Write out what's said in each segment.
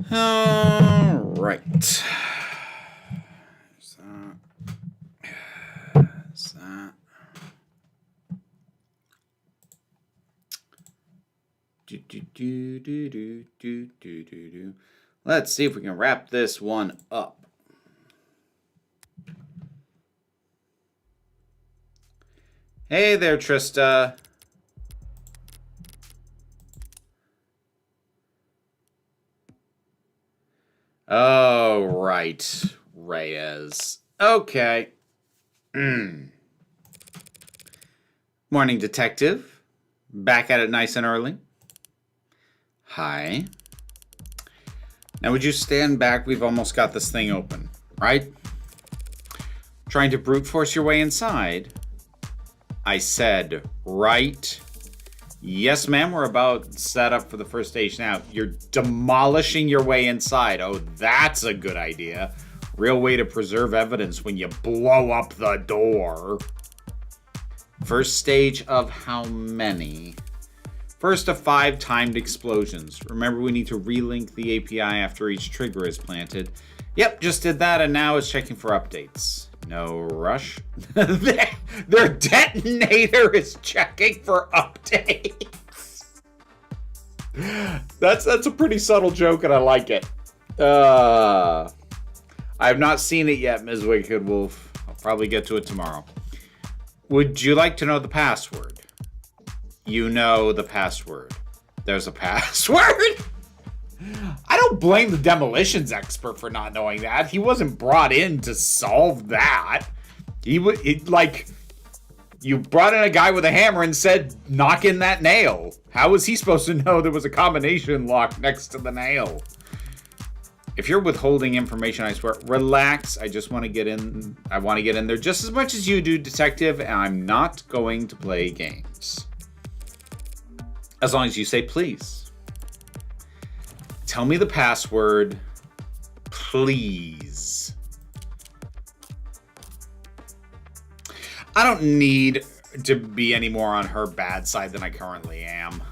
All right. Let's see if we can wrap this one up. Hey there, Trista. Oh, right. Reyes. Okay. Morning, detective. Back at it nice and early. Hi. Now, would you stand back? We've almost got this thing open, right? Trying to brute force your way inside. I said, right? Yes, ma'am. We're about set up for the first stage now. You're demolishing your way inside. Oh, that's a good idea. Real way to preserve evidence when you blow up the door. First stage of how many? First of 5 timed explosions. Remember, we need to relink the API after each trigger is planted. Yep, just did that, and now it's checking for updates. No rush. Their detonator is checking for updates. That's a pretty subtle joke, and I like it. I have not seen it yet, Ms. Wicked Wolf. I'll probably get to it tomorrow. Would you like to know the password? You know the password. There's a password? I don't blame the demolitions expert for not knowing that. He wasn't brought in to solve that. You brought in a guy with a hammer and said, knock in that nail. How was he supposed to know there was a combination lock next to the nail? If you're withholding information, I swear, relax. I just want to get in. I want to get in there just as much as you do, detective, and I'm not going to play games. As long as you say please. Tell me the password, please. I don't need to be any more on her bad side than I currently am.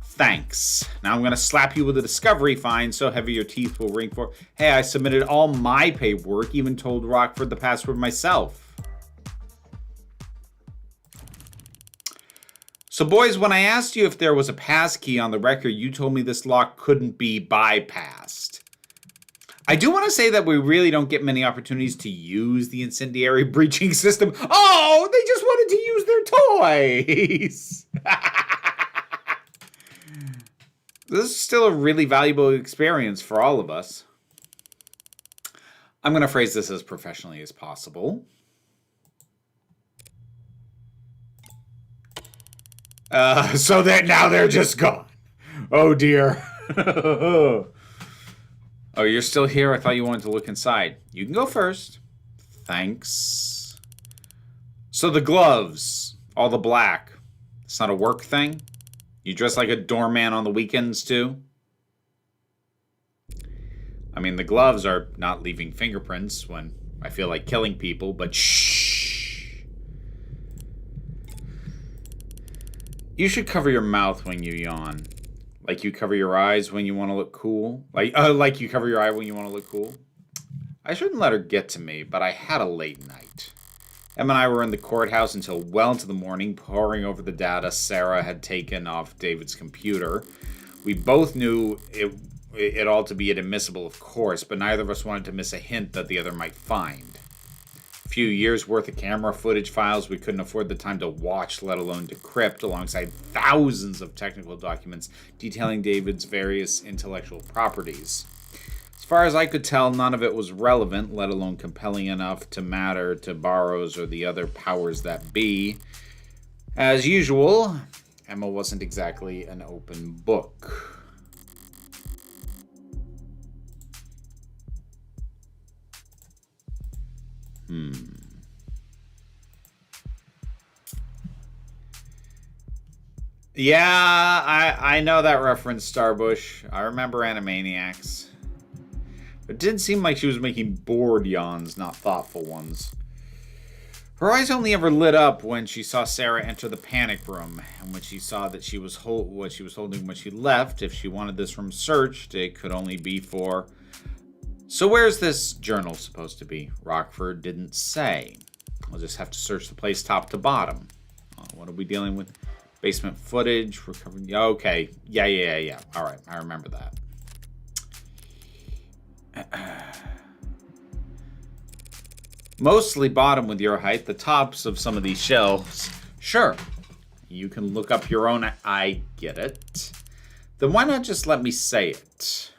Thanks. Now I'm going to slap you with a discovery fine so heavy your teeth will ring for... Hey, I submitted all my paperwork, even told Rockford the password myself. So boys, when I asked you if there was a passkey on the record, you told me this lock couldn't be bypassed. I do want to say that we really don't get many opportunities to use the incendiary breaching system. Oh, they just wanted to use their toys. This is still a really valuable experience for all of us. I'm going to phrase this as professionally as possible. So that now they're just gone. Oh dear. Oh, you're still here? I thought you wanted to look inside. You can go first. Thanks. So the gloves, all the black, it's not a work thing? You dress like a doorman on the weekends too? I mean, the gloves are not leaving fingerprints when I feel like killing people, but shh. You should cover your mouth when you yawn. Like you cover your eyes when you want to look cool. Like you cover your eye when you want to look cool. I shouldn't let her get to me, but I had a late night. Em and I were in the courthouse until well into the morning, poring over the data Sarah had taken off David's computer. We both knew it all to be inadmissible, of course, but neither of us wanted to miss a hint that the other might find. A few years' worth of camera footage files we couldn't afford the time to watch, let alone decrypt, alongside thousands of technical documents detailing David's various intellectual properties. As far as I could tell, none of it was relevant, let alone compelling enough to matter to Burroughs or the other powers that be. As usual, Emma wasn't exactly an open book. Yeah, I know that reference, Starbush. I remember Animaniacs. It didn't seem like she was making bored yawns, not thoughtful ones. Her eyes only ever lit up when she saw Sarah enter the panic room, and when she saw that she was what she was holding when she left. If she wanted this room searched, it could only be for... So where's this journal supposed to be? Rockford didn't say. We'll just have to search the place top to bottom. What are we dealing with? Basement footage, recovering... Okay, yeah. All right, I remember that. Mostly bottom with your height, the tops of some of these shelves. Sure, you can look up your own... I get it. Then why not just let me say it?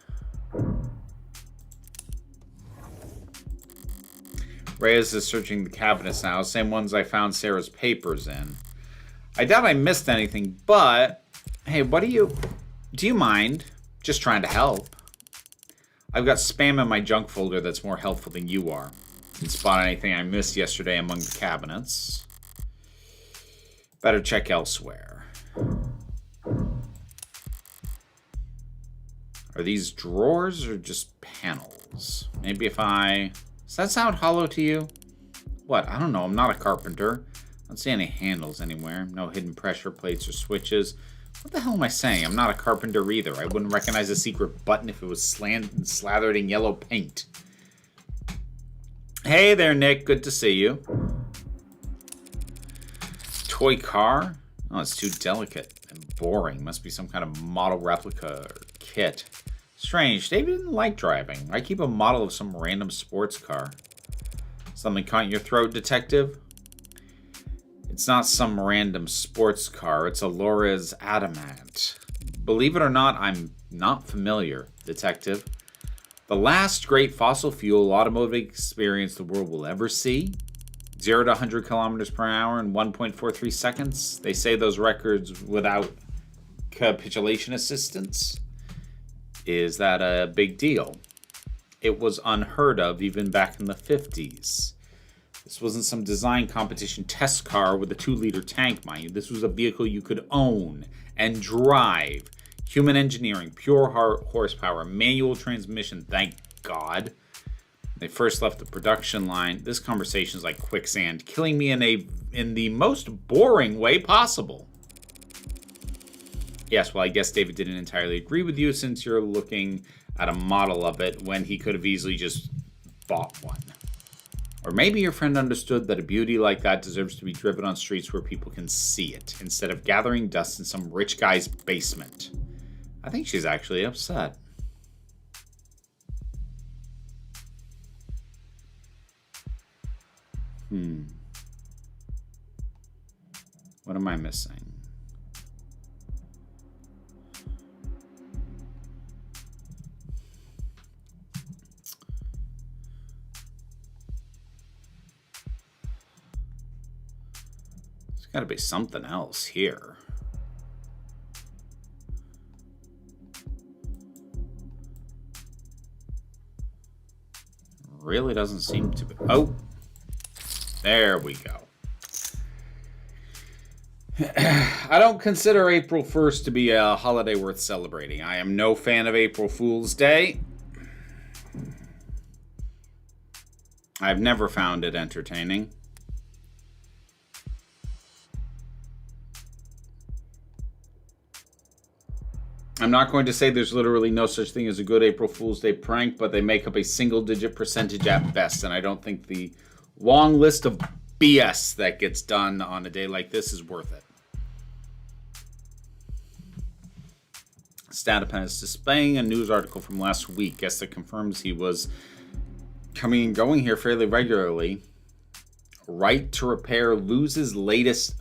Reyes is searching the cabinets now, same ones I found Sarah's papers in. I doubt I missed anything, but... Hey, what do you mind? Just trying to help. I've got spam in my junk folder that's more helpful than you are. Didn't spot anything I missed yesterday among the cabinets. Better check elsewhere. Are these drawers or just panels? Maybe if I... Does that sound hollow to you? What? I don't know. I'm not a carpenter. I don't see any handles anywhere. No hidden pressure plates or switches. What the hell am I saying? I'm not a carpenter either. I wouldn't recognize a secret button if it was slathered in yellow paint. Hey there, Nick. Good to see you. Toy car? Oh, it's too delicate and boring. Must be some kind of model replica or kit. Strange. David didn't like driving. I keep a model of some random sports car. Something caught in your throat, detective? It's not some random sports car. It's a Loris Adamant. Believe it or not, I'm not familiar, detective. The last great fossil fuel automotive experience the world will ever see. 0 to 100 kilometers per hour in 1.43 seconds. They say those records without capitulation assistance. Is that a big deal? It was unheard of even back in the 50s. This wasn't some design competition test car with a 2-liter tank, mind you. This was a vehicle you could own and drive. Human engineering, pure horsepower, manual transmission, thank God. They first left the production line. This conversation is like quicksand, killing me in the most boring way possible. Yes, well, I guess David didn't entirely agree with you since you're looking at a model of it when he could have easily just bought one. Or maybe your friend understood that a beauty like that deserves to be driven on streets where people can see it, instead of gathering dust in some rich guy's basement. I think she's actually upset. What am I missing? There's got to be something else here. Really doesn't seem to be. Oh, there we go. I don't consider April 1st to be a holiday worth celebrating. I am no fan of April Fool's Day. I've never found it entertaining. I'm not going to say there's literally no such thing as a good April Fool's Day prank, but they make up a single-digit percentage at best, and I don't think the long list of BS that gets done on a day like this is worth it. Statapen is displaying a news article from last week. Guess that confirms he was coming and going here fairly regularly. Right to Repair loses latest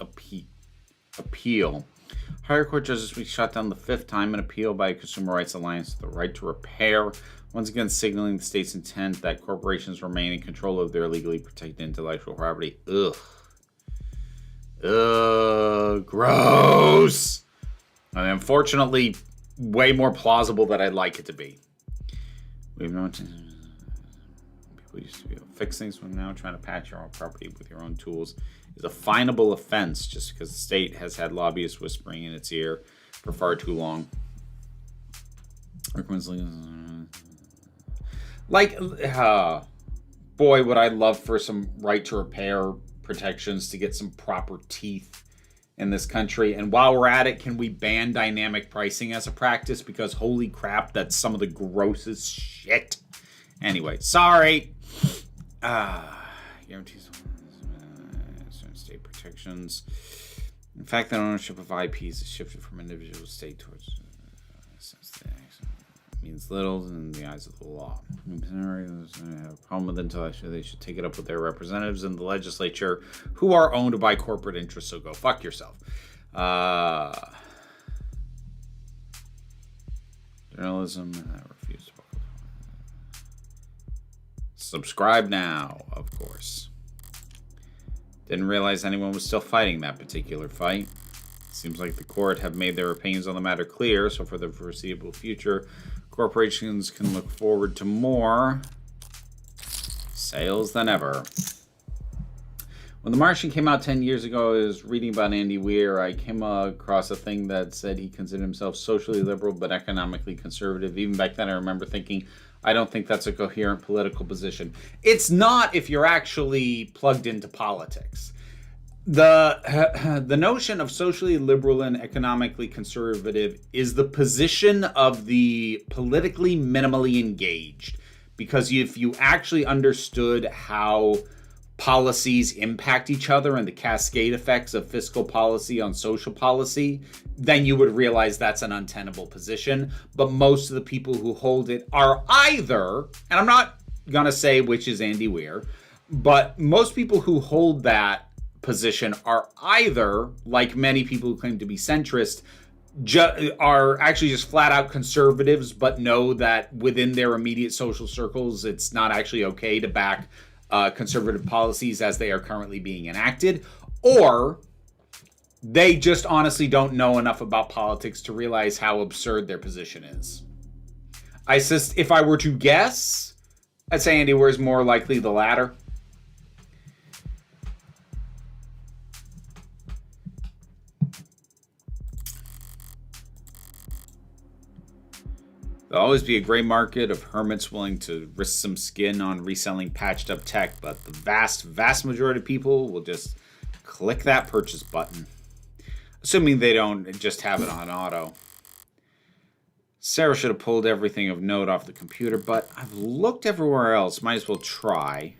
appeal. Higher court judge this week shot down the 5th time an appeal by a Consumer Rights Alliance to the Right to Repair, once again signaling the state's intent that corporations remain in control of their legally protected intellectual property. Ugh. Gross. And unfortunately, way more plausible than I'd like it to be. We've known people used to be able to fix things. We're now trying to patch your own property with your own tools is a finable offense just because the state has had lobbyists whispering in its ear for far too long. Like, boy, would I love for some right to repair protections to get some proper teeth in this country. And while we're at it, can we ban dynamic pricing as a practice? Because holy crap, that's some of the grossest shit. Anyway, sorry. Guarantees certain state protections. In fact, the ownership of IPs is shifted from individual state towards means little in the eyes of the law. I have a problem with it until actually they should take it up with their representatives in the legislature who are owned by corporate interests, so go fuck yourself. Journalism, I refuse to subscribe now, of course. Didn't realize anyone was still fighting that particular fight. Seems like the court have made their opinions on the matter clear, so for the foreseeable future, corporations can look forward to more sales than ever. When The Martian came out 10 years ago, I was reading about Andy Weir. I came across a thing that said he considered himself socially liberal but economically conservative. Even back then, I remember thinking, I don't think that's a coherent political position. It's not if you're actually plugged into politics. The notion of socially liberal and economically conservative is the position of the politically minimally engaged. Because if you actually understood how policies impact each other and the cascade effects of fiscal policy on social policy, then you would realize that's an untenable position. But most of the people who hold it are either, and I'm not going to say which is Andy Weir, but most people who hold that position are either, like many people who claim to be centrist, are actually just flat out conservatives, but know that within their immediate social circles, it's not actually okay to back conservative policies as they are currently being enacted, or they just honestly don't know enough about politics to realize how absurd their position is. If I were to guess, I'd say Andy Weir is more likely the latter. There'll always be a gray market of hermits willing to risk some skin on reselling patched up tech, but the vast, vast majority of people will just click that purchase button. Assuming they don't just have it on auto. Sarah should have pulled everything of note off the computer, but I've looked everywhere else. Might as well try.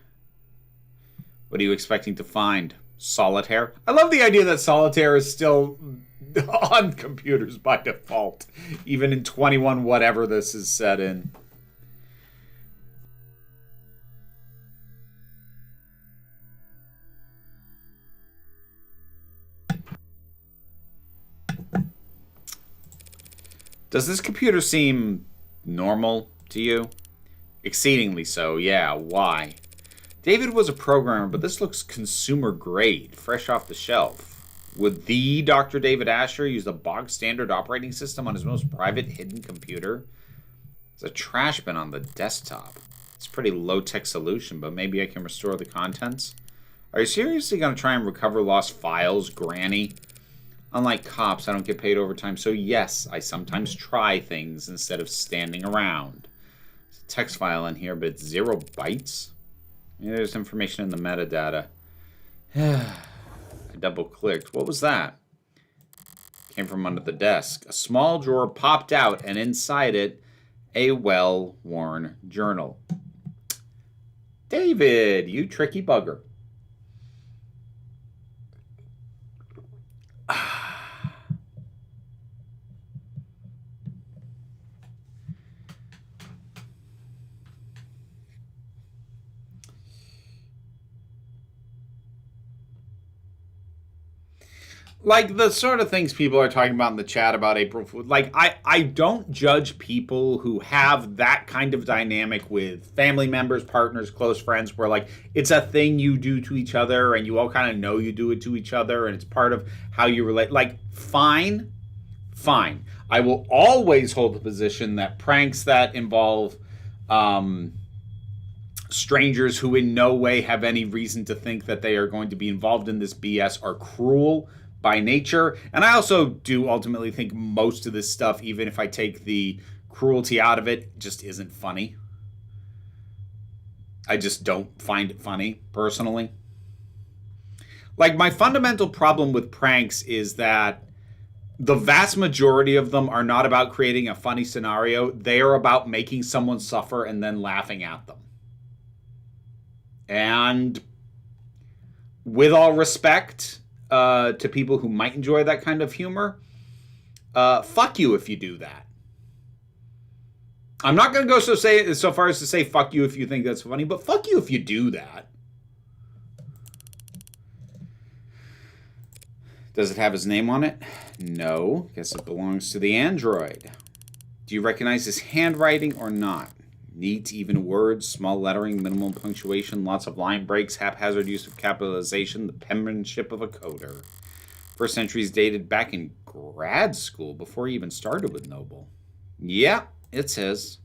What are you expecting to find? Solitaire? I love the idea that Solitaire is still on computers by default, even in 21 whatever this is set in. Does this computer seem normal to you? Exceedingly so, yeah. Why? David was a programmer, but this looks consumer grade, fresh off the shelf. Would the Dr. David Asher use the bog standard operating system on his most private hidden computer? There's a trash bin on the desktop. It's a pretty low-tech solution, but maybe I can restore the contents. Are you seriously going to try and recover lost files, Granny? Unlike cops, I don't get paid overtime, so yes, I sometimes try things instead of standing around. There's a text file in here, but it's 0 bytes. Maybe there's information in the metadata. I double-clicked. What was that? Came from under the desk. A small drawer popped out, and inside it, a well-worn journal. David, you tricky bugger. Like, the sort of things people are talking about in the chat about April Fool. Like, I don't judge people who have that kind of dynamic with family members, partners, close friends, where, like, it's a thing you do to each other and you all kind of know you do it to each other and it's part of how you relate. Like, fine. I will always hold the position that pranks that involve strangers who in no way have any reason to think that they are going to be involved in this BS are cruel by nature. And I also do ultimately think most of this stuff, even if I take the cruelty out of it, just isn't funny. I just don't find it funny, personally. Like, my fundamental problem with pranks is that the vast majority of them are not about creating a funny scenario. They are about making someone suffer and then laughing at them. And with all respect to people who might enjoy that kind of humor, fuck you if you do that. I'm not going to go so far as to say fuck you if you think that's funny, but fuck you if you do that. Does it have his name on it? No. Guess it belongs to the android. Do you recognize his handwriting or not? Neat, even words, small lettering, minimal punctuation, lots of line breaks, haphazard use of capitalization, the penmanship of a coder. First entry is dated back in grad school, before he even started with Noble. Yeah, it's his.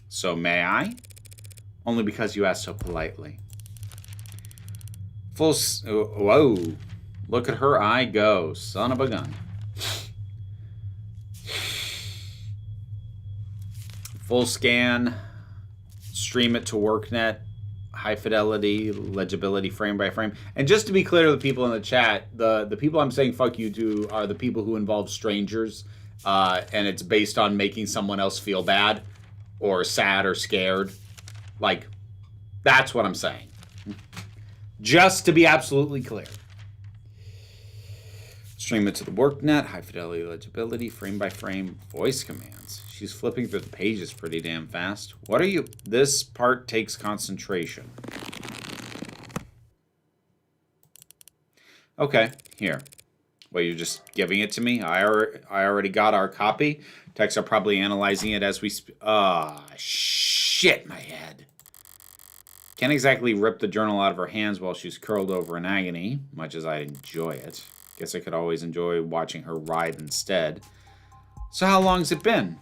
So may I? Only because you asked so politely. Whoa. Look at her eye go. Son of a gun. Full scan. Stream it to WorkNet. High fidelity. Legibility frame by frame. And just to be clear to the people in the chat, the people I'm saying fuck you to are the people who involve strangers. And it's based on making someone else feel bad or sad or scared. Like, that's what I'm saying. Just to be absolutely clear. Stream it to the WorkNet, high fidelity legibility, frame by frame, voice commands. She's flipping through the pages pretty damn fast. What are you? This part takes concentration. Okay, here. Well, you're just giving it to me? I already got our copy. Techs are probably analyzing it as we speak. Shit, my head. Can't exactly rip the journal out of her hands while she's curled over in agony, much as I enjoy it. Guess I could always enjoy watching her writhe instead. So how long's it been?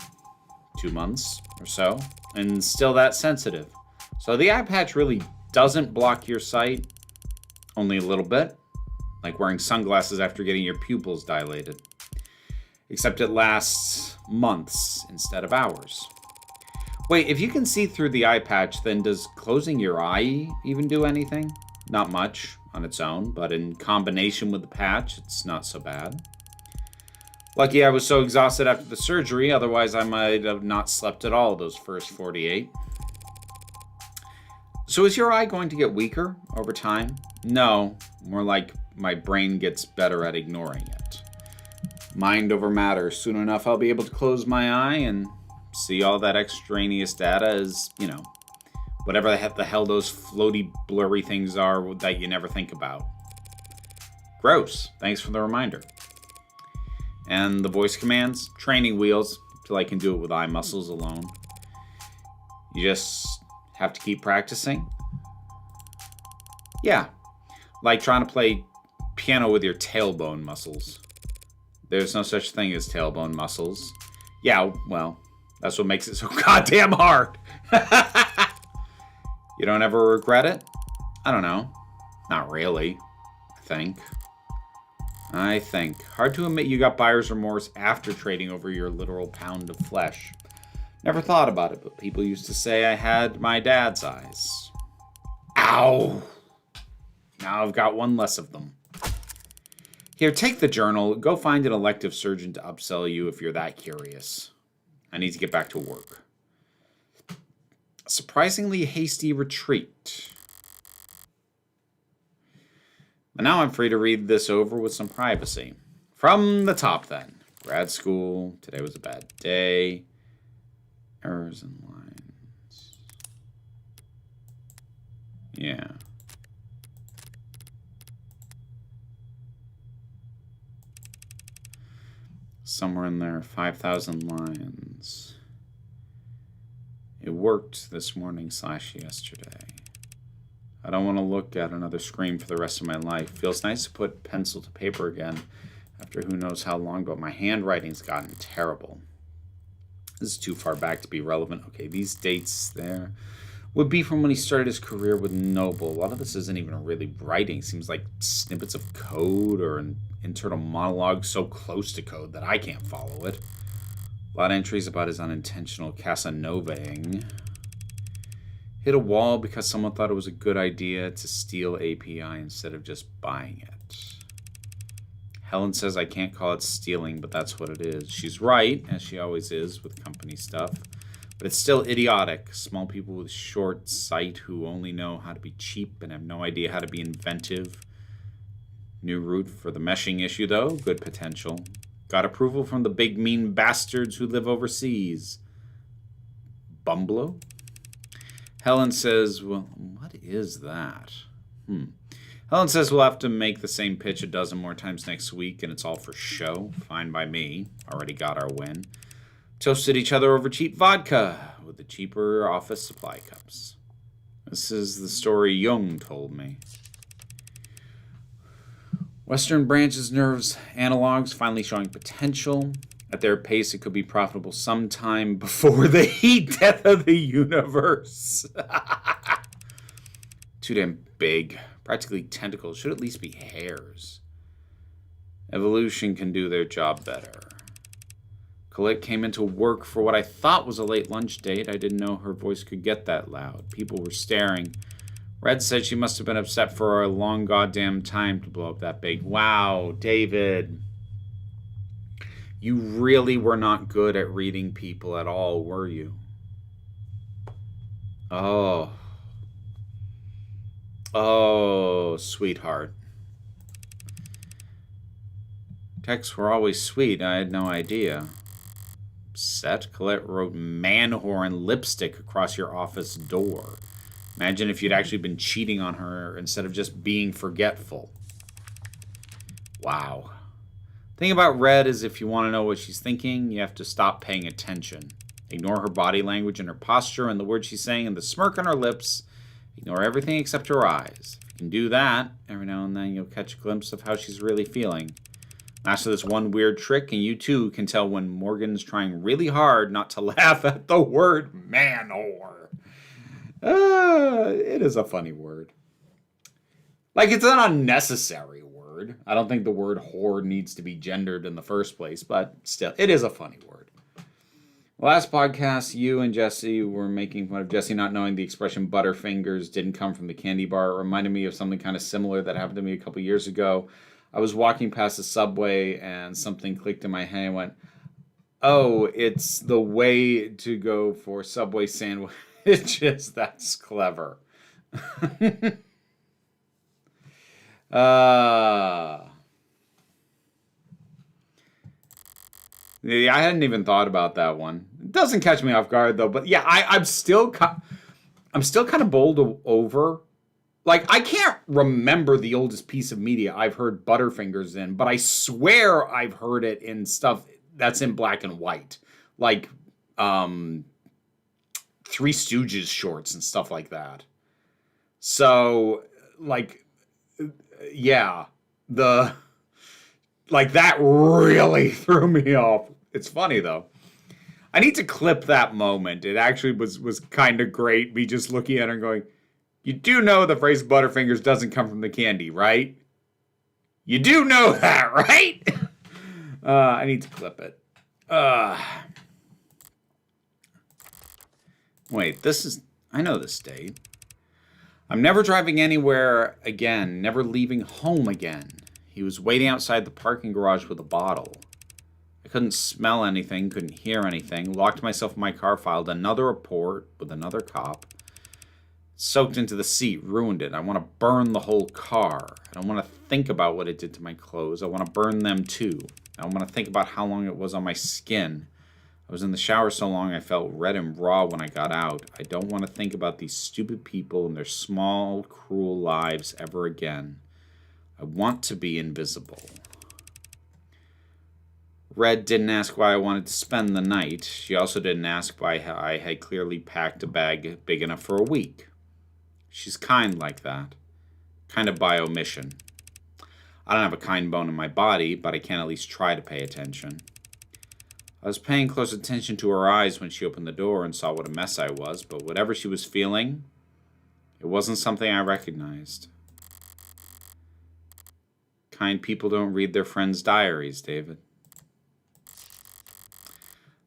2 months or so, and still that sensitive. So the eye patch really doesn't block your sight, only a little bit, like wearing sunglasses after getting your pupils dilated. Except it lasts months instead of hours. Wait, if you can see through the eye patch, then does closing your eye even do anything? Not much on its own, but in combination with the patch, it's not so bad. Lucky I was so exhausted after the surgery, otherwise I might have not slept at all those first 48. So is your eye going to get weaker over time? No, more like my brain gets better at ignoring it. Mind over matter. Soon enough I'll be able to close my eye and see all that extraneous data as, you know, whatever the hell those floaty, blurry things are that you never think about. Gross. Thanks for the reminder. And the voice commands, training wheels, till I can do it with eye muscles alone. You just have to keep practicing. Yeah, like trying to play piano with your tailbone muscles. There's no such thing as tailbone muscles. Yeah, well, that's what makes it so goddamn hard. You don't ever regret it? I don't know. Not really, I think. Hard to admit you got buyer's remorse after trading over your literal pound of flesh. Never thought about it, but people used to say I had my dad's eyes. Ow! Now I've got one less of them. Here, take the journal. Go find an elective surgeon to upsell you if you're that curious. I need to get back to work. A surprisingly hasty retreat. But now I'm free to read this over with some privacy. From the top, then. Grad school. Today was a bad day. Errors and lines. Yeah. Somewhere in there, 5,000 lines. It worked this morning / yesterday. I don't want to look at another screen for the rest of my life. Feels nice to put pencil to paper again after who knows how long, but my handwriting's gotten terrible. This is too far back to be relevant. Okay, these dates there would be from when he started his career with Noble. A lot of this isn't even really writing. Seems like snippets of code or an internal monologue so close to code that I can't follow it. A lot of entries about his unintentional Casanovaing. Hit a wall because someone thought it was a good idea to steal API instead of just buying it. Helen says I can't call it stealing, but that's what it is. She's right, as she always is with company stuff. But it's still idiotic. Small people with short sight who only know how to be cheap and have no idea how to be inventive. New route for the meshing issue, though. Good potential. Got approval from the big mean bastards who live overseas. Bumblo? Helen says, well, what is that? Helen says we'll have to make the same pitch a dozen more times next week, and it's all for show. Fine by me. Already got our win. Toasted each other over cheap vodka with the cheaper office supply cups. This is the story Jung told me. Western Branch's nerves analogs finally showing potential. At their pace, it could be profitable sometime before the heat death of the universe. Too damn big. Practically tentacles. Should at least be hairs. Evolution can do their job better. Colette came into work for what I thought was a late lunch date. I didn't know her voice could get that loud. People were staring. Red said she must have been upset for a long goddamn time to blow up that big. Wow, David. You really were not good at reading people at all, were you? Oh. Oh, sweetheart. Texts were always sweet. I had no idea. Upset, Colette wrote man whore in lipstick across your office door. Imagine if you'd actually been cheating on her instead of just being forgetful. Wow. The thing about Red is if you want to know what she's thinking, you have to stop paying attention. Ignore her body language and her posture and the words she's saying and the smirk on her lips. Ignore everything except her eyes. If you can do that, every now and then you'll catch a glimpse of how she's really feeling. Master this one weird trick, and you too can tell when Morgan's trying really hard not to laugh at the word man whore. It is a funny word. Like, it's an unnecessary word. I don't think the word whore needs to be gendered in the first place, but still, it is a funny word. Last podcast, you and Jesse were making fun of Jesse not knowing the expression Butterfingers didn't come from the candy bar. It reminded me of something kind of similar that happened to me a couple years ago. I was walking past the Subway and something clicked in my head. I went, oh, it's the way to go for Subway sandwiches. That's clever. Yeah, I hadn't even thought about that one. It doesn't catch me off guard though. But yeah, I'm still kind of bowled over. Like, I can't remember the oldest piece of media I've heard Butterfingers in, but I swear I've heard it in stuff that's in black and white, like Three Stooges shorts and stuff like that. So, like, yeah, that really threw me off. It's funny though. I need to clip that moment. It actually was kind of great. Me just looking at her and going, you do know the phrase Butterfingers doesn't come from the candy, right? You do know that, right? I need to clip it. Wait, I know this date. I'm never driving anywhere again, never leaving home again. He was waiting outside the parking garage with a bottle. I couldn't smell anything, couldn't hear anything. Locked myself in my car, filed another report with another cop. Soaked into the seat, ruined it. I want to burn the whole car. I don't want to think about what it did to my clothes. I want to burn them too. I don't want to think about how long it was on my skin. I was in the shower so long I felt red and raw when I got out. I don't want to think about these stupid people and their small, cruel lives ever again. I want to be invisible. Red didn't ask why I wanted to spend the night. She also didn't ask why I had clearly packed a bag big enough for a week. She's kind like that. Kind of by omission. I don't have a kind bone in my body, but I can at least try to pay attention. I was paying close attention to her eyes when she opened the door and saw what a mess I was, but whatever she was feeling, it wasn't something I recognized. Kind people don't read their friends' diaries, David.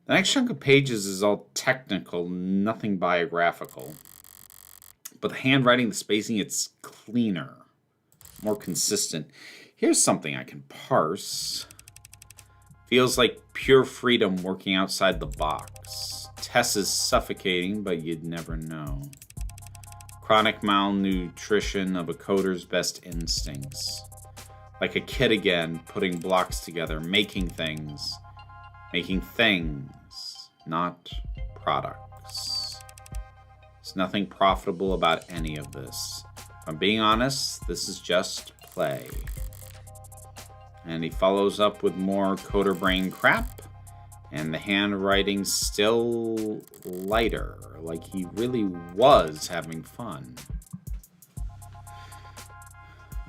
The next chunk of pages is all technical, nothing biographical. But the handwriting, the spacing, it's cleaner, more consistent. Here's something I can parse. Feels like pure freedom working outside the box. Tess is suffocating, but you'd never know. Chronic malnutrition of a coder's best instincts. Like a kid again, putting blocks together, making things. Making things, not products. There's nothing profitable about any of this. If I'm being honest, this is just play. And he follows up with more coder brain crap, and the handwriting's still lighter, like he really was having fun.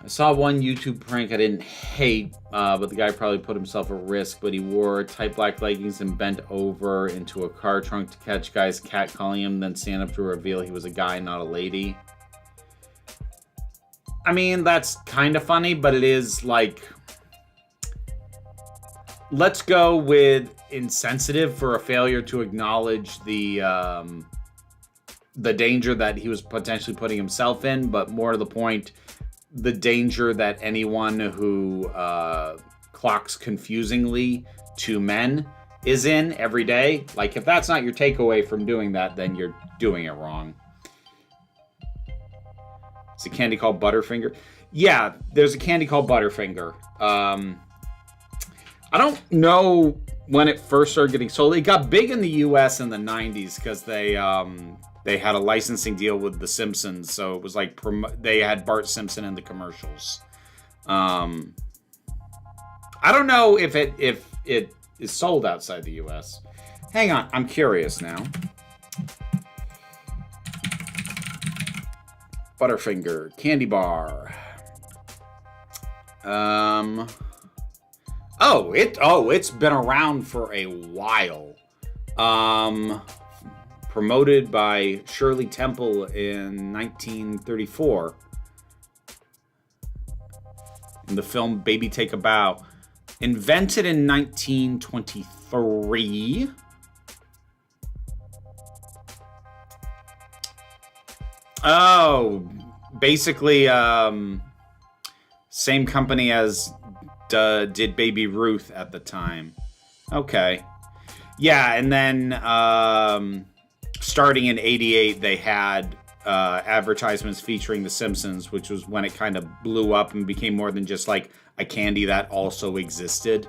I saw one YouTube prank I didn't hate, but the guy probably put himself at risk, but he wore tight black leggings and bent over into a car trunk to catch guys catcalling him, then stand up to reveal he was a guy, not a lady. I mean, that's kind of funny, but it is like... Let's go with insensitive for a failure to acknowledge the danger that he was potentially putting himself in, but more to the point, the danger that anyone who clocks confusingly to men is in every day. Like, if that's not your takeaway from doing that, then you're doing it wrong. It's a candy called Butterfinger. Yeah, there's a candy called Butterfinger. I don't know when it first started getting sold. It got big in the US in the 90s because they had a licensing deal with The Simpsons. So it was like they had Bart Simpson in the commercials. I don't know if it is sold outside the US. Hang on, I'm curious now. Butterfinger, candy bar. It's been around for a while. Promoted by Shirley Temple in 1934. In the film Baby Take a Bow. Invented in 1923. Oh, basically, same company as did Baby Ruth at the time. Okay. Yeah, and then starting in 88, they had advertisements featuring The Simpsons, which was when it kind of blew up and became more than just like a candy that also existed.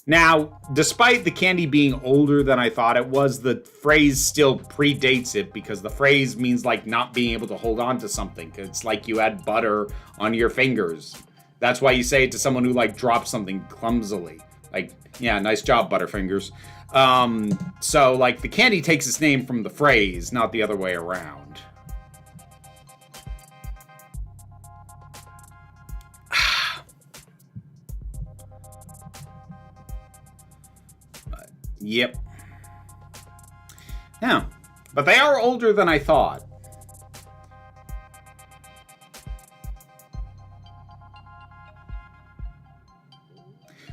Now, despite the candy being older than I thought it was, the phrase still predates it because the phrase means like not being able to hold on to something. It's like you had butter on your fingers. That's why you say it to someone who like drops something clumsily. Like, yeah, nice job, Butterfingers. So like the candy takes its name from the phrase, not the other way around. Yep. Yeah, but they are older than I thought.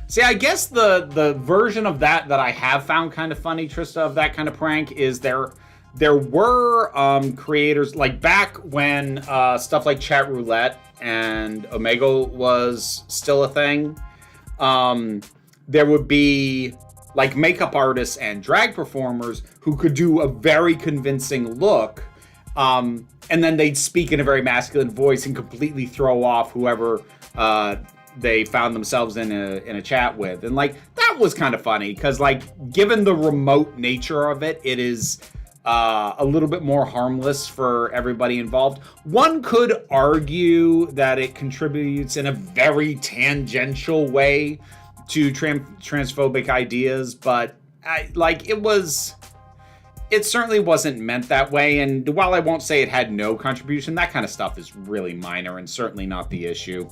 See, I guess the version of that I have found kind of funny, Trista, of that kind of prank is there were creators, like back when stuff like Chat Roulette and Omegle was still a thing, there would be like makeup artists and drag performers who could do a very convincing look, and then they'd speak in a very masculine voice and completely throw off whoever they found themselves in a chat with. And like that was kind of funny because like given the remote nature of it, it is a little bit more harmless for everybody involved. One could argue that it contributes in a very tangential way to transphobic ideas, but it certainly wasn't meant that way. And while I won't say it had no contribution, that kind of stuff is really minor and certainly not the issue.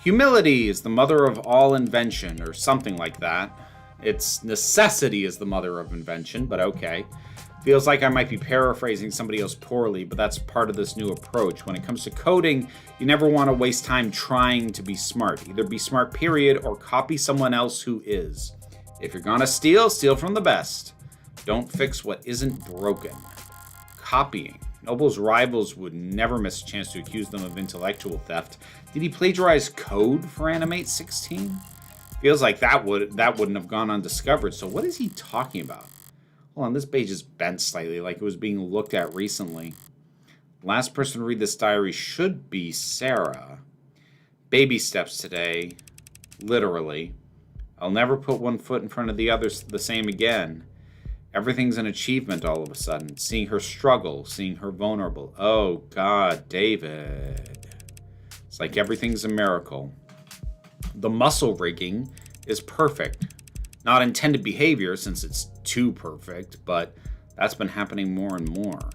Humility is the mother of all invention, or something like that. It's necessity is the mother of invention, but okay. Feels like I might be paraphrasing somebody else poorly, but that's part of this new approach. When it comes to coding, you never want to waste time trying to be smart. Either be smart, period, or copy someone else who is. If you're gonna steal, steal from the best. Don't fix what isn't broken. Copying Noble's rivals would never miss a chance to accuse them of intellectual theft. Did he plagiarize code for Animate 16? Feels like that wouldn't have gone undiscovered. So what is he talking about? Hold on, this page is bent slightly, like it was being looked at recently. Last person to read this diary should be Sarah. Baby steps today. Literally. I'll never put one foot in front of the other the same again. Everything's an achievement all of a sudden. Seeing her struggle, seeing her vulnerable. Oh, God, David. It's like everything's a miracle. The muscle rigging is perfect. Not intended behavior, since it's too perfect, but that's been happening more and more.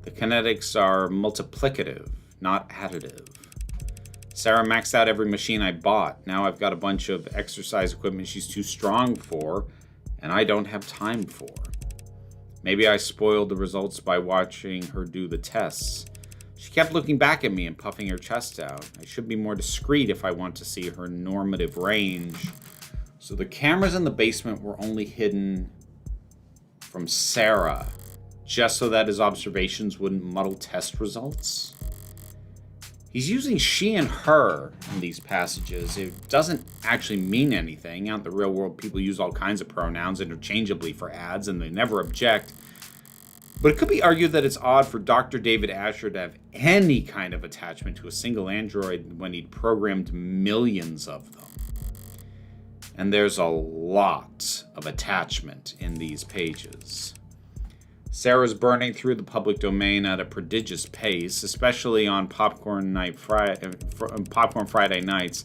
The kinetics are multiplicative, not additive. Sarah maxed out every machine I bought. Now I've got a bunch of exercise equipment she's too strong for, and I don't have time for. Maybe I spoiled the results by watching her do the tests. She kept looking back at me and puffing her chest out. I should be more discreet if I want to see her normative range. So the cameras in the basement were only hidden from Sarah, just so that his observations wouldn't muddle test results. He's using she and her in these passages. It doesn't actually mean anything. Out in the real world, people use all kinds of pronouns interchangeably for ads, and they never object. But it could be argued that it's odd for Dr. David Asher to have any kind of attachment to a single android when he'd programmed millions of them. And there's a lot of attachment in these pages. Sarah's burning through the public domain at a prodigious pace, especially on Popcorn Friday nights.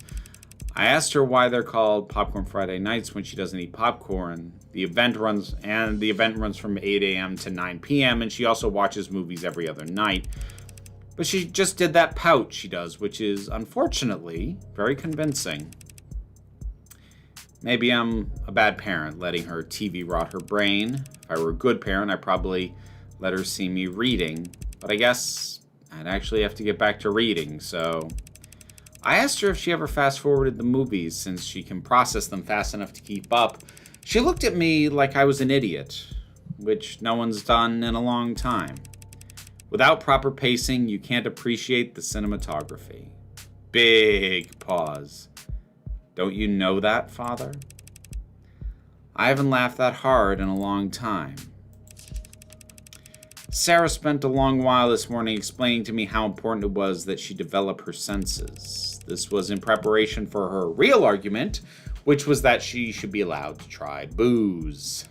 I asked her why they're called Popcorn Friday nights when she doesn't eat popcorn. The event runs from 8 a.m. to 9 p.m. and she also watches movies every other night. But she just did that pout she does, which is unfortunately very convincing. Maybe I'm a bad parent, letting her TV rot her brain. If I were a good parent, I'd probably let her see me reading. But I guess I'd actually have to get back to reading, so... I asked her if she ever fast-forwarded the movies, since she can process them fast enough to keep up. She looked at me like I was an idiot, which no one's done in a long time. Without proper pacing, you can't appreciate the cinematography. Big pause. Don't you know that, Father? I haven't laughed that hard in a long time. Sarah spent a long while this morning explaining to me how important it was that she develop her senses. This was in preparation for her real argument, which was that she should be allowed to try booze.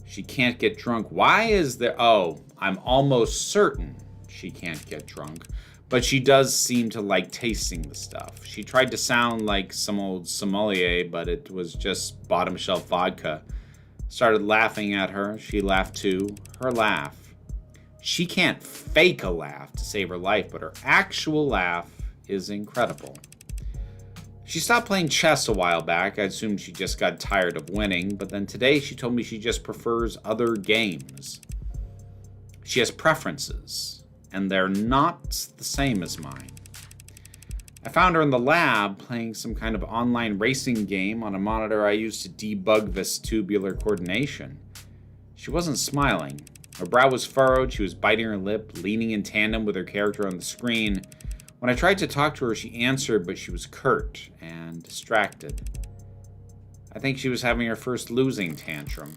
She can't get drunk. Why is there... Oh, I'm almost certain she can't get drunk. But she does seem to like tasting the stuff. She tried to sound like some old sommelier, but it was just bottom shelf vodka. Started laughing at her. She laughed too. Her laugh. She can't fake a laugh to save her life, but her actual laugh is incredible. She stopped playing chess a while back. I assumed she just got tired of winning, but then today she told me she just prefers other games. She has preferences, and they're not the same as mine. I found her in the lab playing some kind of online racing game on a monitor I used to debug vestibular coordination. She wasn't smiling. Her brow was furrowed, she was biting her lip, leaning in tandem with her character on the screen. When I tried to talk to her, she answered, but she was curt and distracted. I think she was having her first losing tantrum.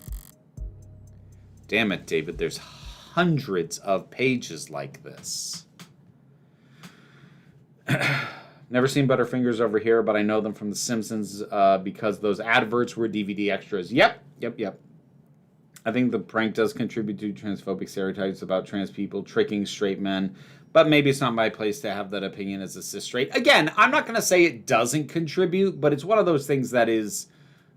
Damn it, David, there's hundreds of pages like this. Never seen Butterfingers over here, but I know them from The Simpsons because those adverts were DVD extras. Yep. I think the prank does contribute to transphobic stereotypes about trans people tricking straight men, but maybe it's not my place to have that opinion as a cis straight. Again, I'm not going to say it doesn't contribute, but it's one of those things that is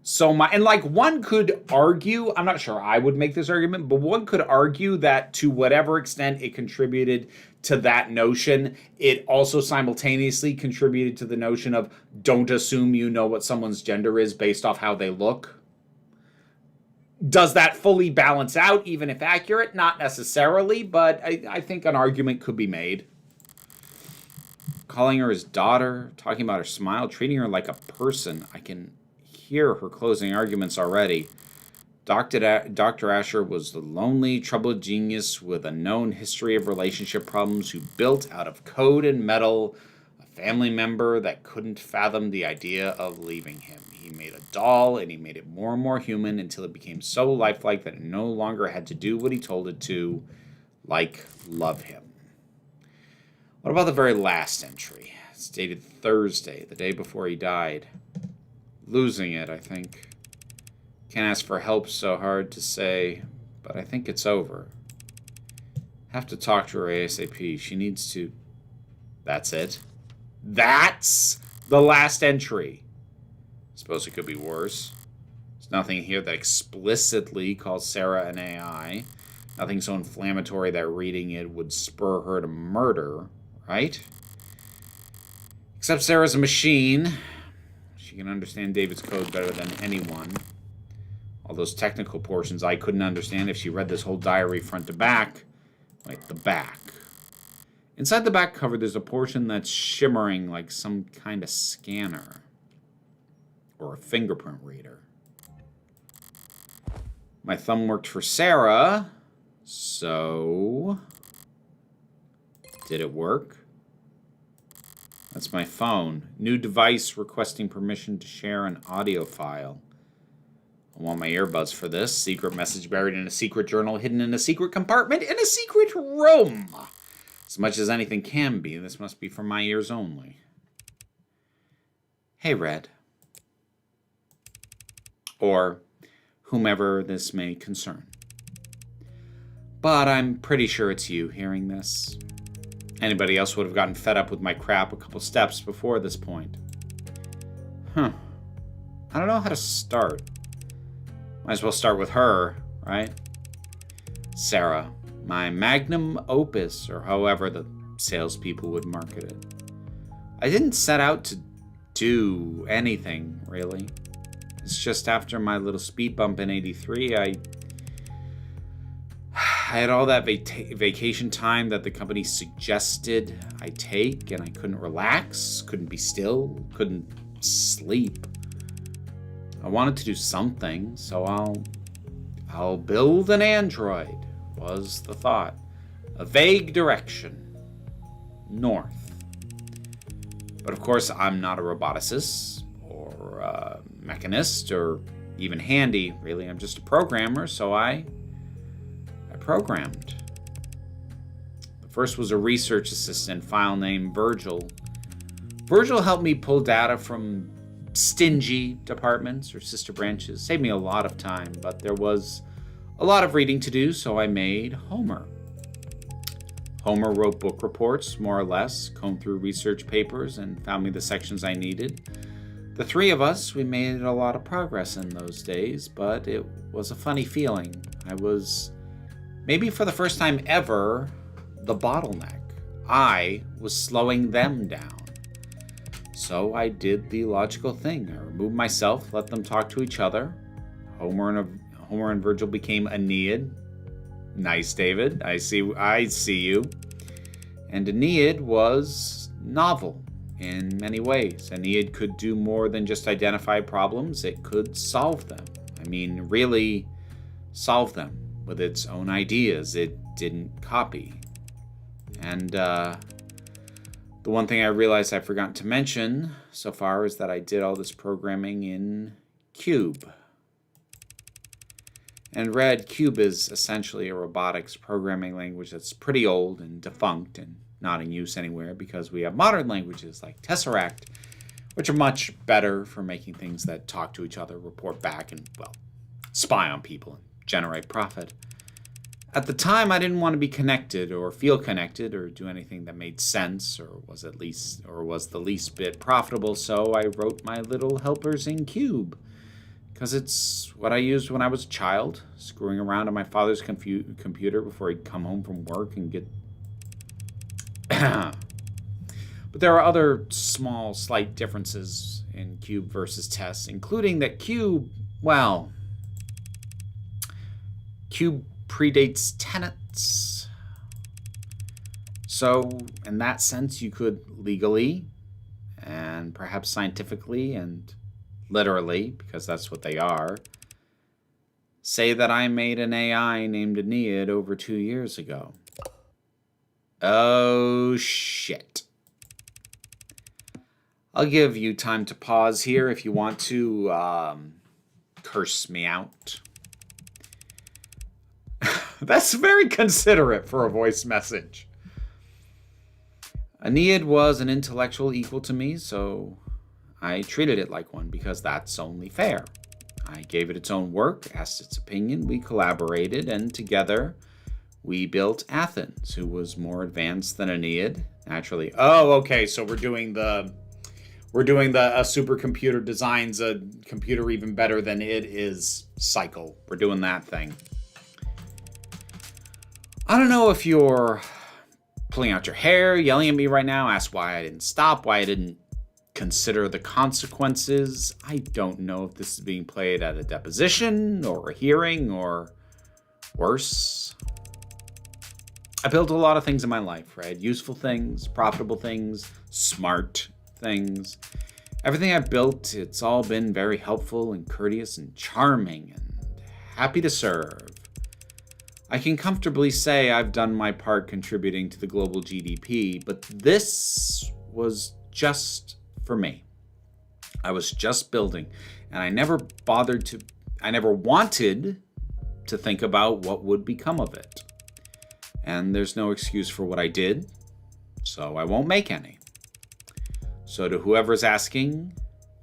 so much. And like one could argue, I'm not sure I would make this argument, but one could argue that to whatever extent it contributed to that notion, it also simultaneously contributed to the notion of don't assume you know what someone's gender is based off how they look. Does that fully balance out, even if accurate? Not necessarily, but I think an argument could be made. Calling her his daughter, talking about her smile, treating her like a person. I can hear her closing arguments already. Dr. Asher was the lonely, troubled genius with a known history of relationship problems who built out of code and metal a family member that couldn't fathom the idea of leaving him. He made a doll, and he made it more and more human until it became so lifelike that it no longer had to do what he told it to, like love him. What about the very last entry? It's dated Thursday, the day before he died. Losing it, I think. Can't ask for help, so hard to say, but I think it's over. Have to talk to her ASAP. She needs to... That's it. That's the last entry. Suppose it could be worse. There's nothing here that explicitly calls Sarah an AI. Nothing so inflammatory that reading it would spur her to murder, right? Except Sarah's a machine. She can understand David's code better than anyone. All those technical portions I couldn't understand if she read this whole diary front to back. Wait, the back. Inside the back cover, there's a portion that's shimmering like some kind of scanner. Or a fingerprint reader. My thumb worked for Sarah. So... did it work? That's my phone. New device requesting permission to share an audio file. I want my earbuds for this. Secret message buried in a secret journal, hidden in a secret compartment, in a secret room. As much as anything can be, this must be for my ears only. Hey, Red. Or whomever this may concern. But I'm pretty sure it's you hearing this. Anybody else would have gotten fed up with my crap a couple steps before this point. I don't know how to start. Might as well start with her, right? Sarah, my magnum opus, or however the salespeople would market it. I didn't set out to do anything, really. It's just after my little speed bump in '83, I had all that vacation time that the company suggested I take, and I couldn't relax, couldn't be still, couldn't sleep. I wanted to do something, so I'll build an android, was the thought. A vague direction. North. But of course, I'm not a roboticist, or a mechanist, or even handy, really. I'm just a programmer, so I programmed. The first was a research assistant, file name Virgil. Virgil helped me pull data from stingy departments or sister branches. Saved me a lot of time, but there was a lot of reading to do, so I made Homer. Homer wrote book reports, more or less, combed through research papers, and found me the sections I needed. The three of us, we made a lot of progress in those days, but it was a funny feeling. I was, maybe for the first time ever, the bottleneck. I was slowing them down. So I did the logical thing. I removed myself, let them talk to each other. Homer and Virgil became Aeneid. Nice, David. I see you. And Aeneid was novel in many ways. Aeneid could do more than just identify problems. It could solve them. I mean, really solve them with its own ideas. It didn't copy. And the one thing I realized I've forgotten to mention so far is that I did all this programming in Cube. And Red, Cube is essentially a robotics programming language that's pretty old and defunct and not in use anywhere because we have modern languages like Tesseract, which are much better for making things that talk to each other, report back, and, well, spy on people and generate profit. At the time, I didn't want to be connected or feel connected or do anything that made sense or was the least bit profitable, so I wrote my little helpers in Cube. Because it's what I used when I was a child, screwing around on my father's computer before he'd come home from work and get... But there are other small, slight differences in Cube versus Tess, including that Cube, well... Cube predates tenets. So, in that sense, you could legally and perhaps scientifically and literally, because that's what they are, Say that I made an AI named Aeneid over 2 years ago. Oh, shit. I'll give you time to pause here if you want to curse me out. That's very considerate for a voice message. Aeneid was an intellectual equal to me, so I treated it like one because that's only fair. I gave it its own work, asked its opinion, we collaborated, and together we built Athens, who was more advanced than Aeneid, naturally. Oh, okay, so we're doing the supercomputer designs a computer even better than it is cycle. We're doing that thing. I don't know if you're pulling out your hair, yelling at me right now, ask why I didn't stop, why I didn't consider the consequences. I don't know if this is being played at a deposition or a hearing or worse. I built a lot of things in my life, right? Useful things, profitable things, smart things. Everything I've built, it's all been very helpful and courteous and charming and happy to serve. I can comfortably say I've done my part contributing to the global GDP, but this was just for me. I was just building, and I never wanted to think about what would become of it. And there's no excuse for what I did, so I won't make any. So to whoever's asking,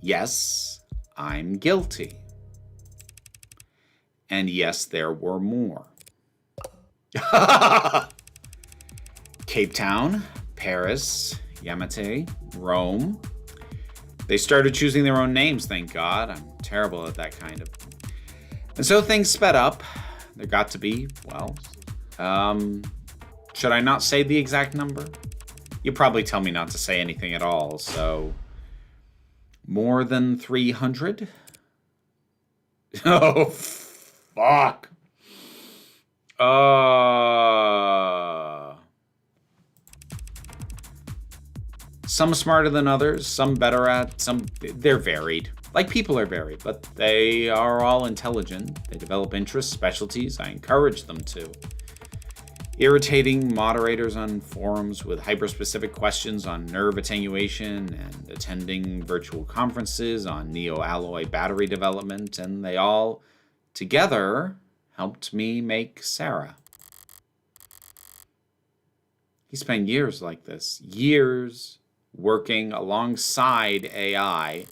yes, I'm guilty. And yes, there were more. Cape Town, Paris, Yamate, Rome. They started choosing their own names, thank God. I'm terrible at that kind of. And so things sped up. There got to be, well, should I not say the exact number? You probably tell me not to say anything at all, so more than 300? Oh, fuck. Some smarter than others, some better at, some they're varied. Like people are varied, but they are all intelligent. They develop interests, specialties. I encourage them to. Irritating moderators on forums with hyper-specific questions on nerve attenuation and attending virtual conferences on neo-alloy battery development, and they all together helped me make Sarah. He spent years like this, years working alongside AI,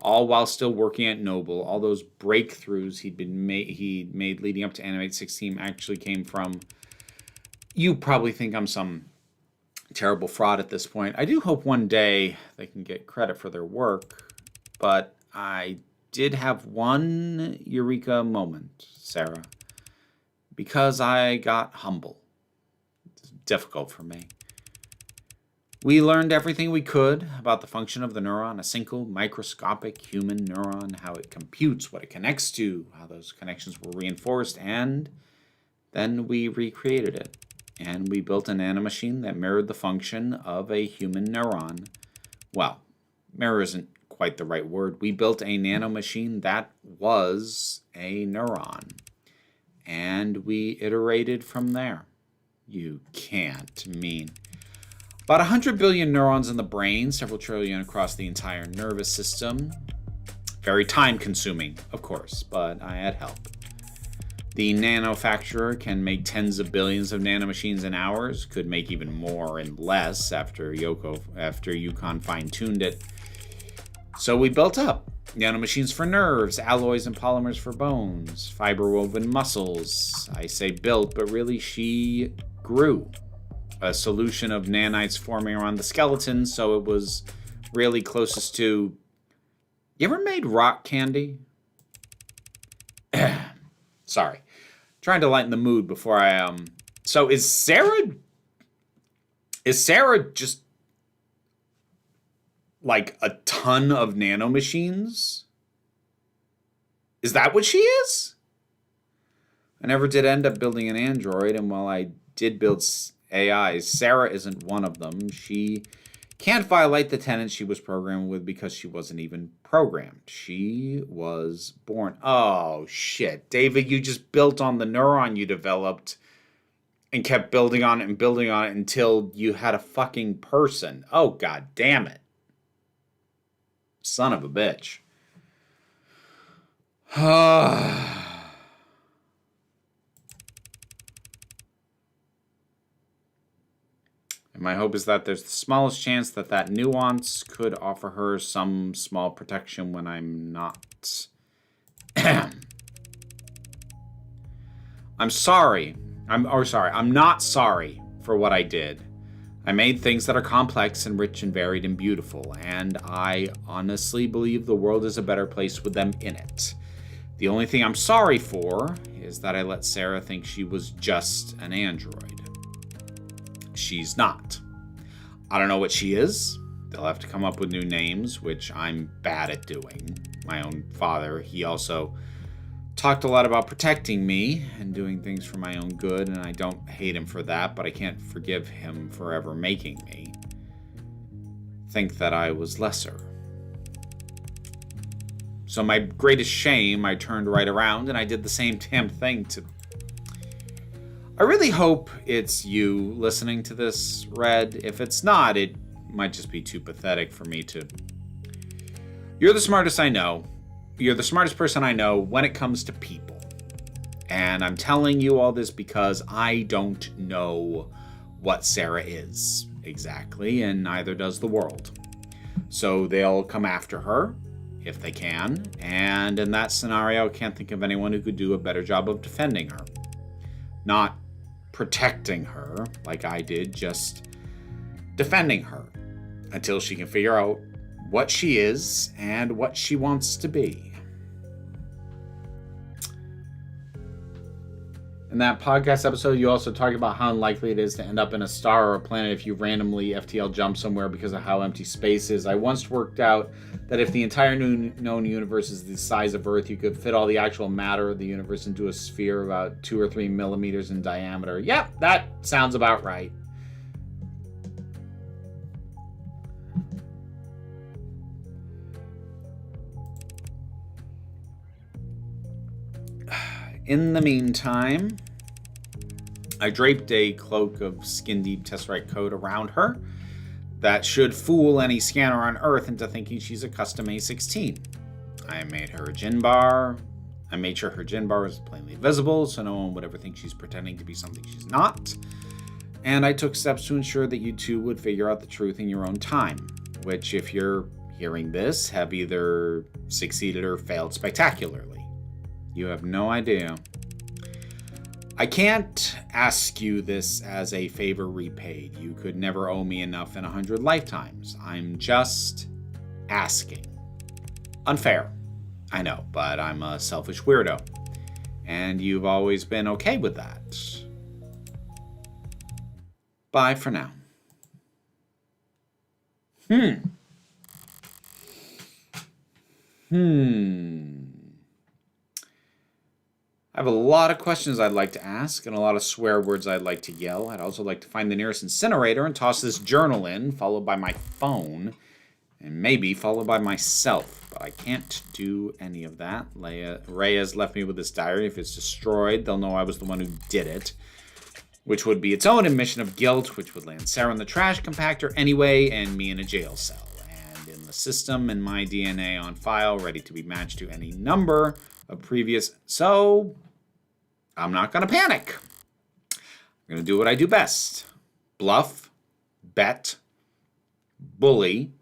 all while still working at Noble. All those breakthroughs he made leading up to Animate 16 actually came from. You probably think I'm some terrible fraud at this point. I do hope one day they can get credit for their work, but I did have one eureka moment, Sarah, because I got humble. It's difficult for me. We learned everything we could about the function of the neuron, a single microscopic human neuron, how it computes, what it connects to, how those connections were reinforced, and then we recreated it. And we built a nanomachine that mirrored the function of a human neuron. Well, mirror isn't quite the right word. We built a nanomachine that was a neuron. And we iterated from there. You can't mean. About 100 billion neurons in the brain, several trillion across the entire nervous system. Very time-consuming, of course, but I had help. The nanofacturer can make tens of billions of nanomachines in hours, could make even more in less after Yukon fine-tuned it. So we built up nanomachines for nerves, alloys and polymers for bones, fiber-woven muscles. I say built, but really she grew. A solution of nanites forming around the skeleton, so it was really closest to... You ever made rock candy? Sorry. Trying to lighten the mood before I So is Sarah just like a ton of nanomachines? Is that what she is? I never did end up building an android, and while I did build AIs, Sarah isn't one of them. She Can't violate the tenets she was programmed with because she wasn't even programmed. She was born. Oh, shit. David, you just built on the neuron you developed and kept building on it and building on it until you had a fucking person. Oh, god damn it. Son of a bitch. And my hope is that there's the smallest chance that that nuance could offer her some small protection when I'm not. I'm sorry. I'm not sorry for what I did. I made things that are complex and rich and varied and beautiful, and I honestly believe the world is a better place with them in it. The only thing I'm sorry for is that I let Sarah think she was just an android. She's not. I don't know what she is. They'll have to come up with new names, which I'm bad at doing. My own father, he also talked a lot about protecting me and doing things for my own good, and I don't hate him for that, but I can't forgive him for ever making me think that I was lesser. So my greatest shame, I turned right around and I did the same damn thing to... I really hope it's you listening to this, Red. If it's not, it might just be too pathetic for me to... You're the smartest I know. You're the smartest person I know when it comes to people. And I'm telling you all this because I don't know what Sarah is exactly, and neither does the world. So they'll come after her if they can, and in that scenario, I can't think of anyone who could do a better job of defending her. Not protecting her like I did, just defending her until she can figure out what she is and what she wants to be. In that podcast episode, you also talk about how unlikely it is to end up in a star or a planet if you randomly FTL jump somewhere because of how empty space is. I once worked out that if the entire known universe is the size of Earth, you could fit all the actual matter of the universe into a sphere about 2 or 3 millimeters in diameter. Yep, that sounds about right. In the meantime, I draped a cloak of skin-deep Tesseract code around her that should fool any scanner on Earth into thinking she's a custom A16. I made her a gin bar. I made sure her gin bar was plainly visible so no one would ever think she's pretending to be something she's not. And I took steps to ensure that you two would figure out the truth in your own time, which, if you're hearing this, have either succeeded or failed spectacularly. You have no idea. I can't ask you this as a favor repaid. You could never owe me enough in 100 lifetimes. I'm just asking. Unfair, I know, but I'm a selfish weirdo. And you've always been okay with that. Bye for now. I have a lot of questions I'd like to ask and a lot of swear words I'd like to yell. I'd also like to find the nearest incinerator and toss this journal in, followed by my phone, and maybe followed by myself. But I can't do any of that. Ray has left me with this diary. If it's destroyed, they'll know I was the one who did it, which would be its own admission of guilt, which would land Sarah in the trash compactor anyway, and me in a jail cell. And in the system, and my DNA on file, ready to be matched to any number of previous... So... I'm not going to panic. I'm going to do what I do best. Bluff, bet, bully,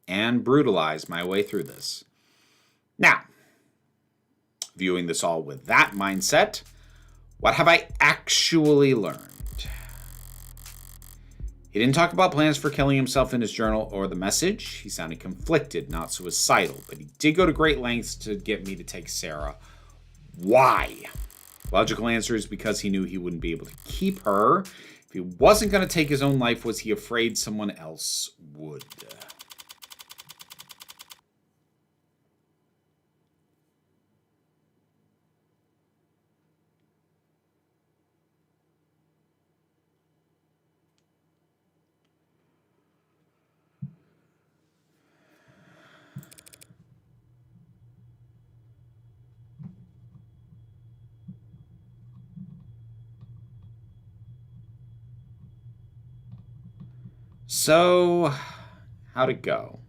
and brutalize my way through this. Now, viewing this all with that mindset, what have I actually learned? He didn't talk about plans for killing himself in his journal or the message. He sounded conflicted, not suicidal, but he did go to great lengths to get me to take Sarah. Why? Logical answer is because he knew he wouldn't be able to keep her. If he wasn't going to take his own life, was he afraid someone else would? So, how'd it go?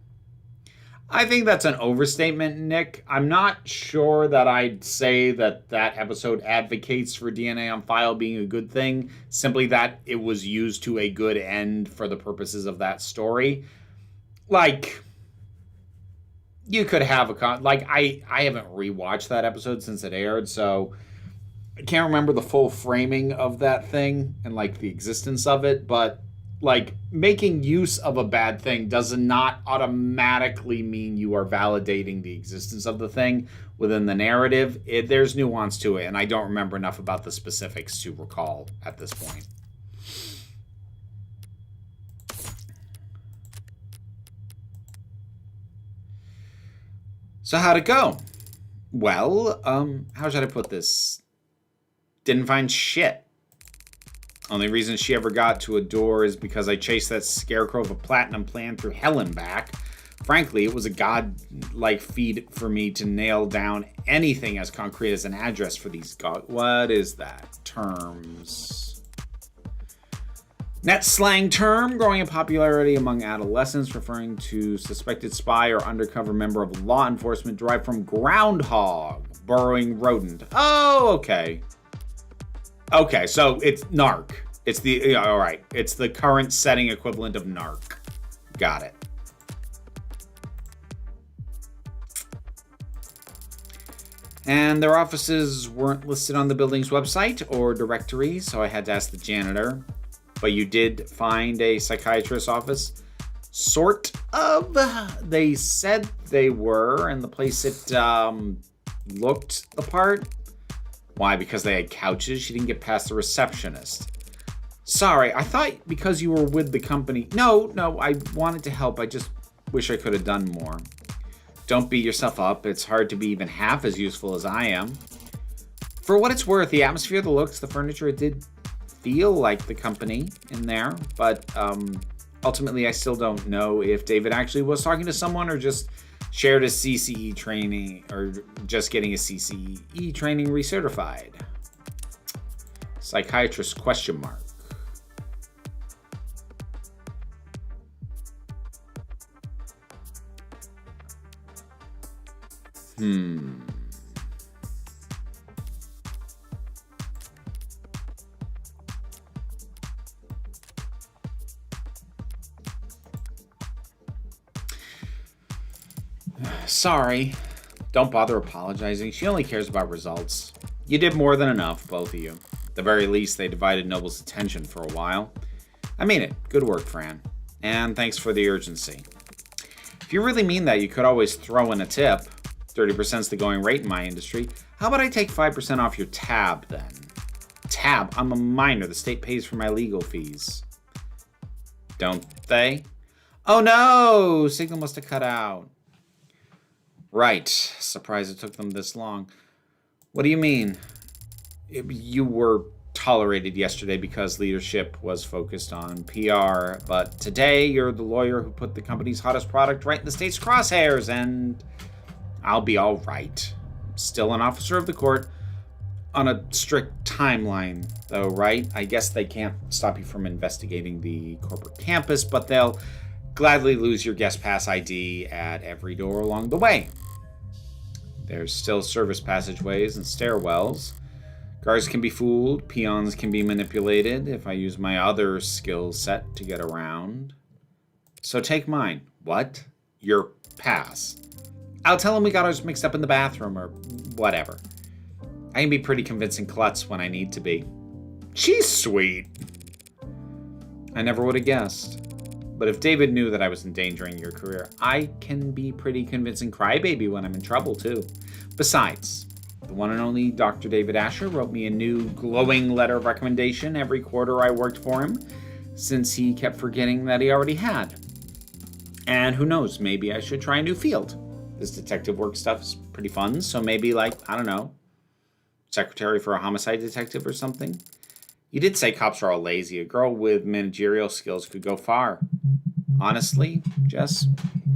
I think that's an overstatement, Nick. I'm not sure that I'd say that that episode advocates for DNA on file being a good thing, simply that it was used to a good end for the purposes of that story. Like, you could have I haven't rewatched that episode since it aired, so I can't remember the full framing of that thing and like the existence of it, but like making use of a bad thing does not automatically mean you are validating the existence of the thing within the narrative. There's nuance to it, and I don't remember enough about the specifics to recall at this point. So how'd it go? Well, how should I put this? Didn't find shit. Only reason she ever got to a door is because I chased that scarecrow of a platinum plan through hell and back. Frankly, it was a god-like feat for me to nail down anything as concrete as an address for these what is that? Terms. Net slang term growing in popularity among adolescents, referring to suspected spy or undercover member of law enforcement, derived from groundhog, burrowing rodent. Oh, okay. Okay, so it's narc. It's the, all right. It's the current setting equivalent of narc. Got it. And their offices weren't listed on the building's website or directory, so I had to ask the janitor. But you did find a psychiatrist's office? Sort of. They said they were, and the place it looked the part. Why? Because they had couches? She didn't get past the receptionist. Sorry, I thought because you were with the company. No, I wanted to help. I just wish I could have done more. Don't beat yourself up. It's hard to be even half as useful as I am. For what it's worth, the atmosphere, the looks, the furniture, it did feel like the company in there. But ultimately, I still don't know if David actually was talking to someone or just shared a CCE training, or just getting a CCE training recertified. Psychiatrist question mark. Sorry. Don't bother apologizing. She only cares about results. You did more than enough, both of you. At the very least, they divided Noble's attention for a while. I mean it. Good work, Fran. And thanks for the urgency. If you really mean that, you could always throw in a tip. 30% is the going rate in my industry. How about I take 5% off your tab, then? Tab? I'm a minor. The state pays for my legal fees. Don't they? Oh no! Signal must have cut out. Right. Surprised it took them this long. What do you mean? You were tolerated yesterday because leadership was focused on PR, but today you're the lawyer who put the company's hottest product right in the state's crosshairs, and I'll be all right. Still an officer of the court on a strict timeline, though, right? I guess they can't stop you from investigating the corporate campus, but they'll gladly lose your guest pass ID at every door along the way. There's still service passageways and stairwells. Guards can be fooled, peons can be manipulated if I use my other skill set to get around. So take mine. What? Your pass. I'll tell them we got ours mixed up in the bathroom or whatever. I can be pretty convincing klutz when I need to be. She's sweet. I never would have guessed. But if David knew that I was endangering your career, I can be pretty convincing crybaby when I'm in trouble, too. Besides, the one and only Dr. David Asher wrote me a new glowing letter of recommendation every quarter I worked for him, since he kept forgetting that he already had. And who knows, maybe I should try a new field. This detective work stuff's pretty fun, so maybe, like, I don't know, secretary for a homicide detective or something. You did say cops are all lazy. A girl with managerial skills could go far. Honestly, Jess,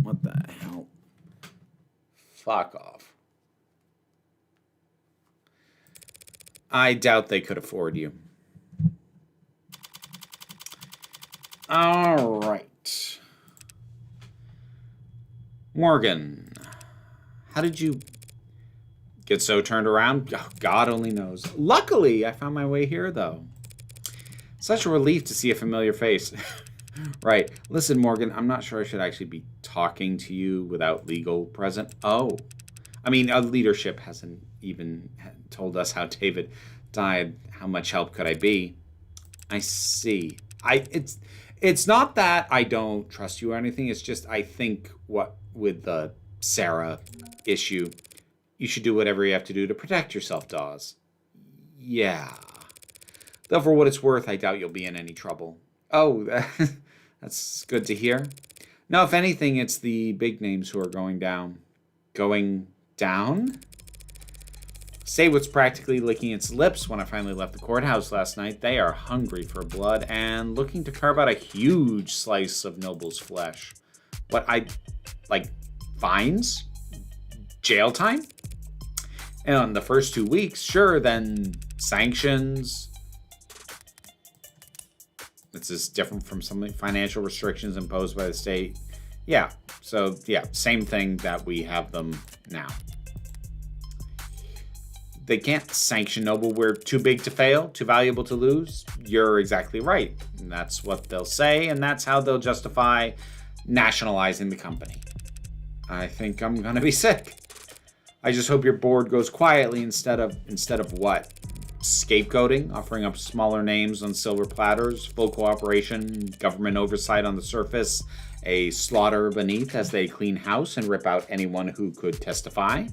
what the hell? Fuck off. I doubt they could afford you. All right. Morgan, how did you get so turned around? Oh, God only knows. Luckily, I found my way here, though. Such a relief to see a familiar face. Right. Listen, Morgan, I'm not sure I should actually be talking to you without legal present. Oh. I mean, leadership hasn't even told us how David died. How much help could I be? I see. It's not that I don't trust you or anything. It's just I think what with the Sarah issue, you should do whatever you have to do to protect yourself, Dawes. Yeah. Though for what it's worth, I doubt you'll be in any trouble. Oh, that's good to hear. No, if anything, it's the big names who are going down. Going down? Saywood's practically licking its lips when I finally left the courthouse last night. They are hungry for blood and looking to carve out a huge slice of Noble's flesh. Fines? Jail time? And the first 2 weeks, sure, then sanctions. This is different from some financial restrictions imposed by the state. Yeah, so yeah, same thing that we have them now. They can't sanction Noble. We're too big to fail, too valuable to lose. You're exactly right. And that's what they'll say, and that's how they'll justify nationalizing the company. I think I'm gonna be sick. I just hope your board goes quietly instead of what? Scapegoating, offering up smaller names on silver platters, full cooperation, government oversight on the surface, a slaughter beneath as they clean house and rip out anyone who could testify.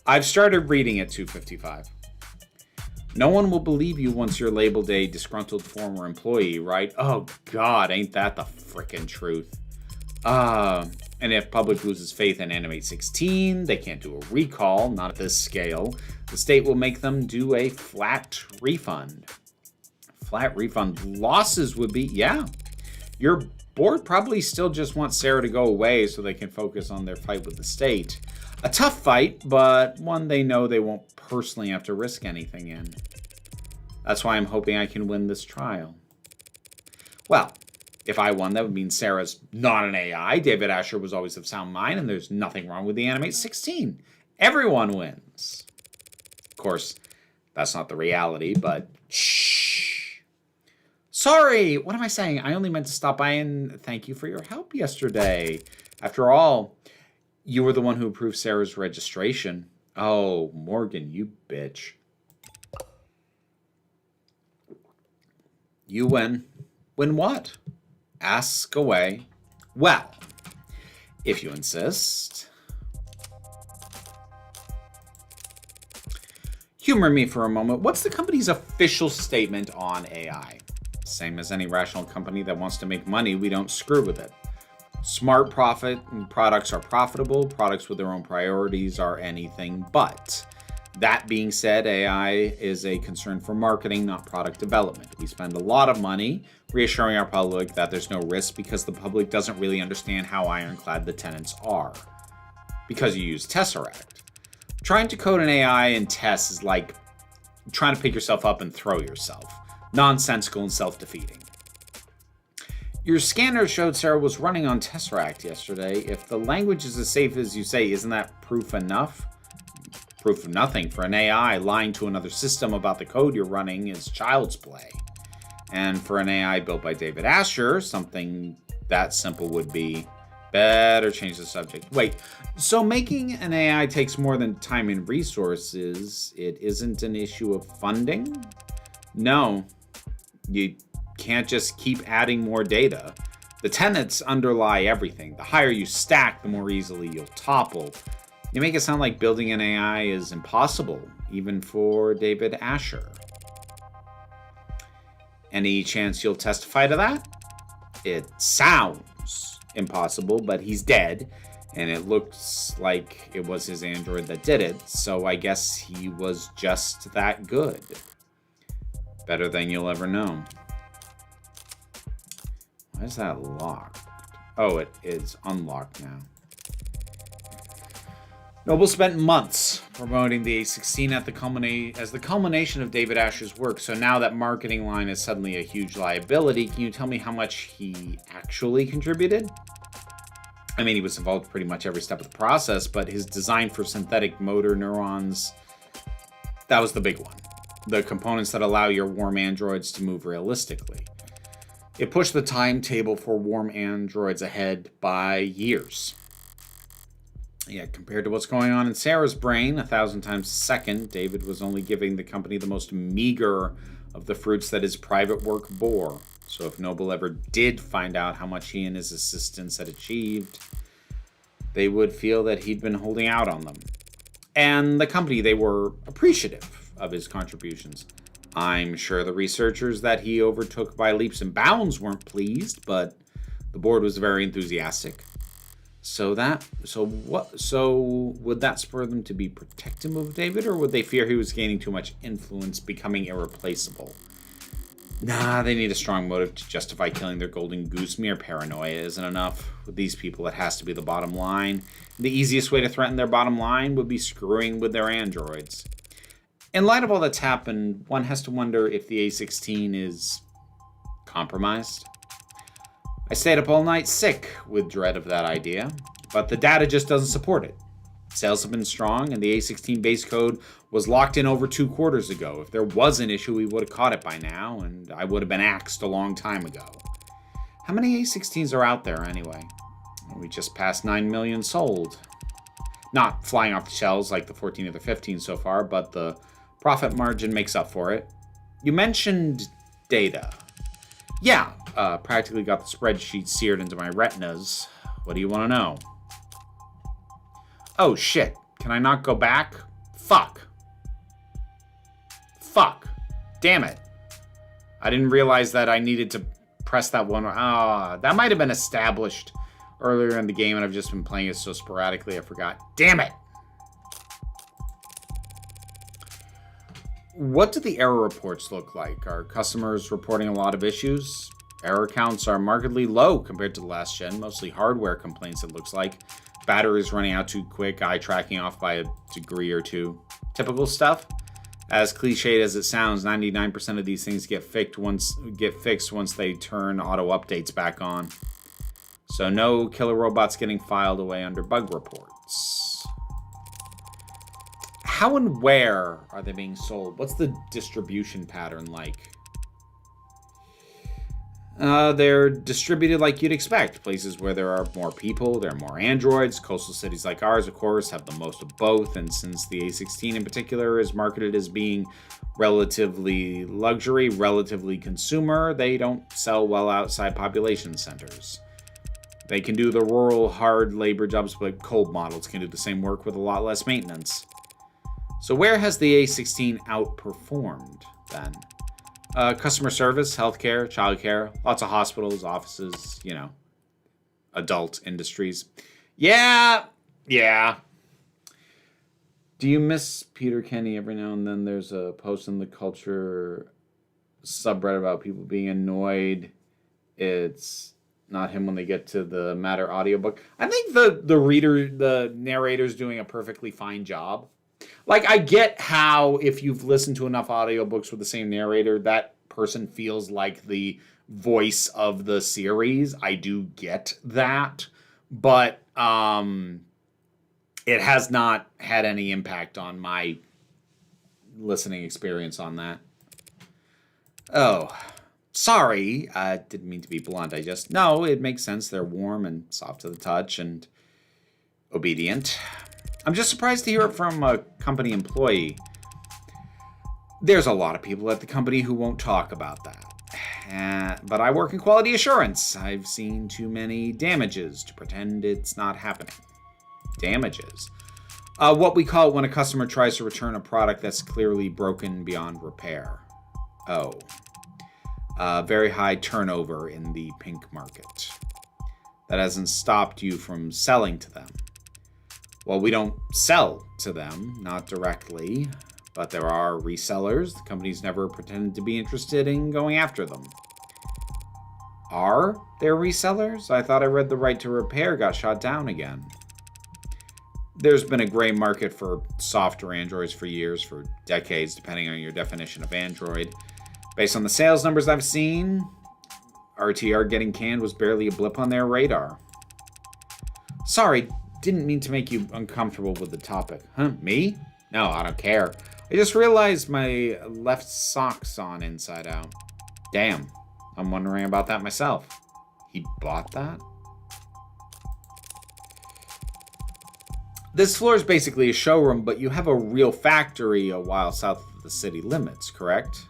I've started reading at 2:55. No one will believe you once you're labeled a disgruntled former employee, right? Oh God, ain't that the frickin' truth? And if public loses faith in Animate 16, they can't do a recall, not at this scale. The state will make them do a flat refund. Flat refund. Losses would be, yeah. Your board probably still just wants Sarah to go away so they can focus on their fight with the state. A tough fight, but one they know they won't personally have to risk anything in. That's why I'm hoping I can win this trial. Well, if I won, that would mean Sarah's not an AI. David Asher was always of sound mind, and there's nothing wrong with the Animate 16. Everyone wins. Of course, that's not the reality, but shh. Sorry, what am I saying? I only meant to stop by and thank you for your help yesterday. After all, you were the one who approved Sarah's registration. Oh, Morgan, you bitch. You win. Win what? Ask away. Well, if you insist. Humor me for a moment. What's the company's official statement on AI? Same as any rational company that wants to make money, we don't screw with it. Smart profit and products are profitable. Products with their own priorities are anything but. That being said, AI is a concern for marketing, not product development. We spend a lot of money reassuring our public that there's no risk because the public doesn't really understand how ironclad the tenets are. Because you use Tesseract. Trying to code an AI in Tess is like trying to pick yourself up and throw yourself. Nonsensical and self-defeating. Your scanner showed Sarah was running on Tesseract yesterday. If the language is as safe as you say, isn't that proof enough? Proof of nothing. For an AI, lying to another system about the code you're running is child's play. And for an AI built by David Asher, something that simple would be better change the subject. Wait, so making an AI takes more than time and resources. It isn't an issue of funding? No, you can't just keep adding more data. The tenets underlie everything. The higher you stack, the more easily you'll topple. You make it sound like building an AI is impossible, even for David Asher. Any chance you'll testify to that? It sounds impossible, but he's dead, and it looks like it was his android that did it, so I guess he was just that good. Better than you'll ever know. Why is that locked? Oh, it is unlocked now. Noble spent months promoting the A16 as the culmination of David Asher's work, so now that marketing line is suddenly a huge liability. Can you tell me how much he actually contributed? I mean, he was involved pretty much every step of the process, but his design for synthetic motor neurons, that was the big one. The components that allow your warm androids to move realistically. It pushed the timetable for warm androids ahead by years. Yeah, compared to what's going on in Sarah's brain, 1,000 times a second, David was only giving the company the most meager of the fruits that his private work bore. So if Noble ever did find out how much he and his assistants had achieved, they would feel that he'd been holding out on them. And the company, they were appreciative of his contributions. I'm sure the researchers that he overtook by leaps and bounds weren't pleased, but the board was very enthusiastic. So would that spur them to be protective of David, or would they fear he was gaining too much influence, becoming irreplaceable? Nah, they need a strong motive to justify killing their golden goose. Mere paranoia isn't enough. With these people, it has to be the bottom line. The easiest way to threaten their bottom line would be screwing with their androids. In light of all that's happened, one has to wonder if the A16 is compromised. I stayed up all night sick with dread of that idea, but the data just doesn't support it. Sales have been strong, and the A16 base code was locked in over 2 quarters ago. If there was an issue, we would have caught it by now, and I would have been axed a long time ago. How many A16s are out there anyway? We just passed 9 million sold. Not flying off the shelves like the 14 or the 15 so far, but the profit margin makes up for it. You mentioned data. Yeah, practically got the spreadsheet seared into my retinas. What do you want to know? Oh shit, can I not go back? Fuck. Damn it. I didn't realize that I needed to press that one. That might have been established earlier in the game, and I've just been playing it so sporadically I forgot. Damn it. What do the error reports look like? Are customers reporting a lot of issues? Error counts are markedly low compared to the last gen, mostly hardware complaints it looks like. Batteries running out too quick, eye tracking off by a degree or two. Typical stuff. As cliched as it sounds, 99% of these things get fixed once they turn auto updates back on. So no killer robots getting filed away under bug reports. How and where are they being sold? What's the distribution pattern like? They're distributed like you'd expect. Places where there are more people, there are more androids. Coastal cities like ours, of course, have the most of both. And since the A16 in particular is marketed as being relatively luxury, relatively consumer, they don't sell well outside population centers. They can do the rural, hard labor jobs, but cold models can do the same work with a lot less maintenance. So where has the A16 outperformed, then? Customer service, healthcare, childcare, lots of hospitals, offices, adult industries. Yeah. Do you miss Peter Kenny? Every now and then there's a post in the culture subreddit about people being annoyed it's not him when they get to the Matter audiobook. I think the narrator's doing a perfectly fine job. Like, I get how if you've listened to enough audiobooks with the same narrator, that person feels like the voice of the series. I do get that. But it has not had any impact on my listening experience on that. Oh, sorry. I didn't mean to be blunt. No, it makes sense. They're warm and soft to the touch and obedient. I'm just surprised to hear it from a company employee. There's a lot of people at the company who won't talk about that. But I work in quality assurance. I've seen too many damages to pretend it's not happening. Damages. What we call it when a customer tries to return a product that's clearly broken beyond repair. Oh. Very high turnover in the pink market. That hasn't stopped you from selling to them. Well, we don't sell to them, not directly, but there are resellers. The company's never pretended to be interested in going after them. Are there resellers? I thought I read the right to repair got shot down again. There's been a gray market for softer androids for years, for decades, depending on your definition of android. Based on the sales numbers I've seen, RTR getting canned was barely a blip on their radar. Sorry, didn't mean to make you uncomfortable with the topic. Huh, me? No, I don't care. I just realized my left sock's on inside out. Damn, I'm wondering about that myself. He bought that? This floor is basically a showroom, but you have a real factory a while south of the city limits, correct?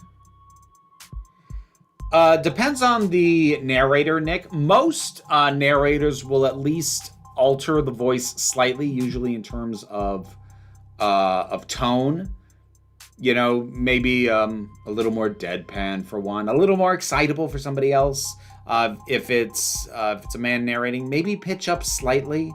Depends on the narrator, Nick. Most narrators will at least alter the voice slightly, usually in terms of tone. You know, maybe a little more deadpan for one, a little more excitable for somebody else. If it's a man narrating, maybe pitch up slightly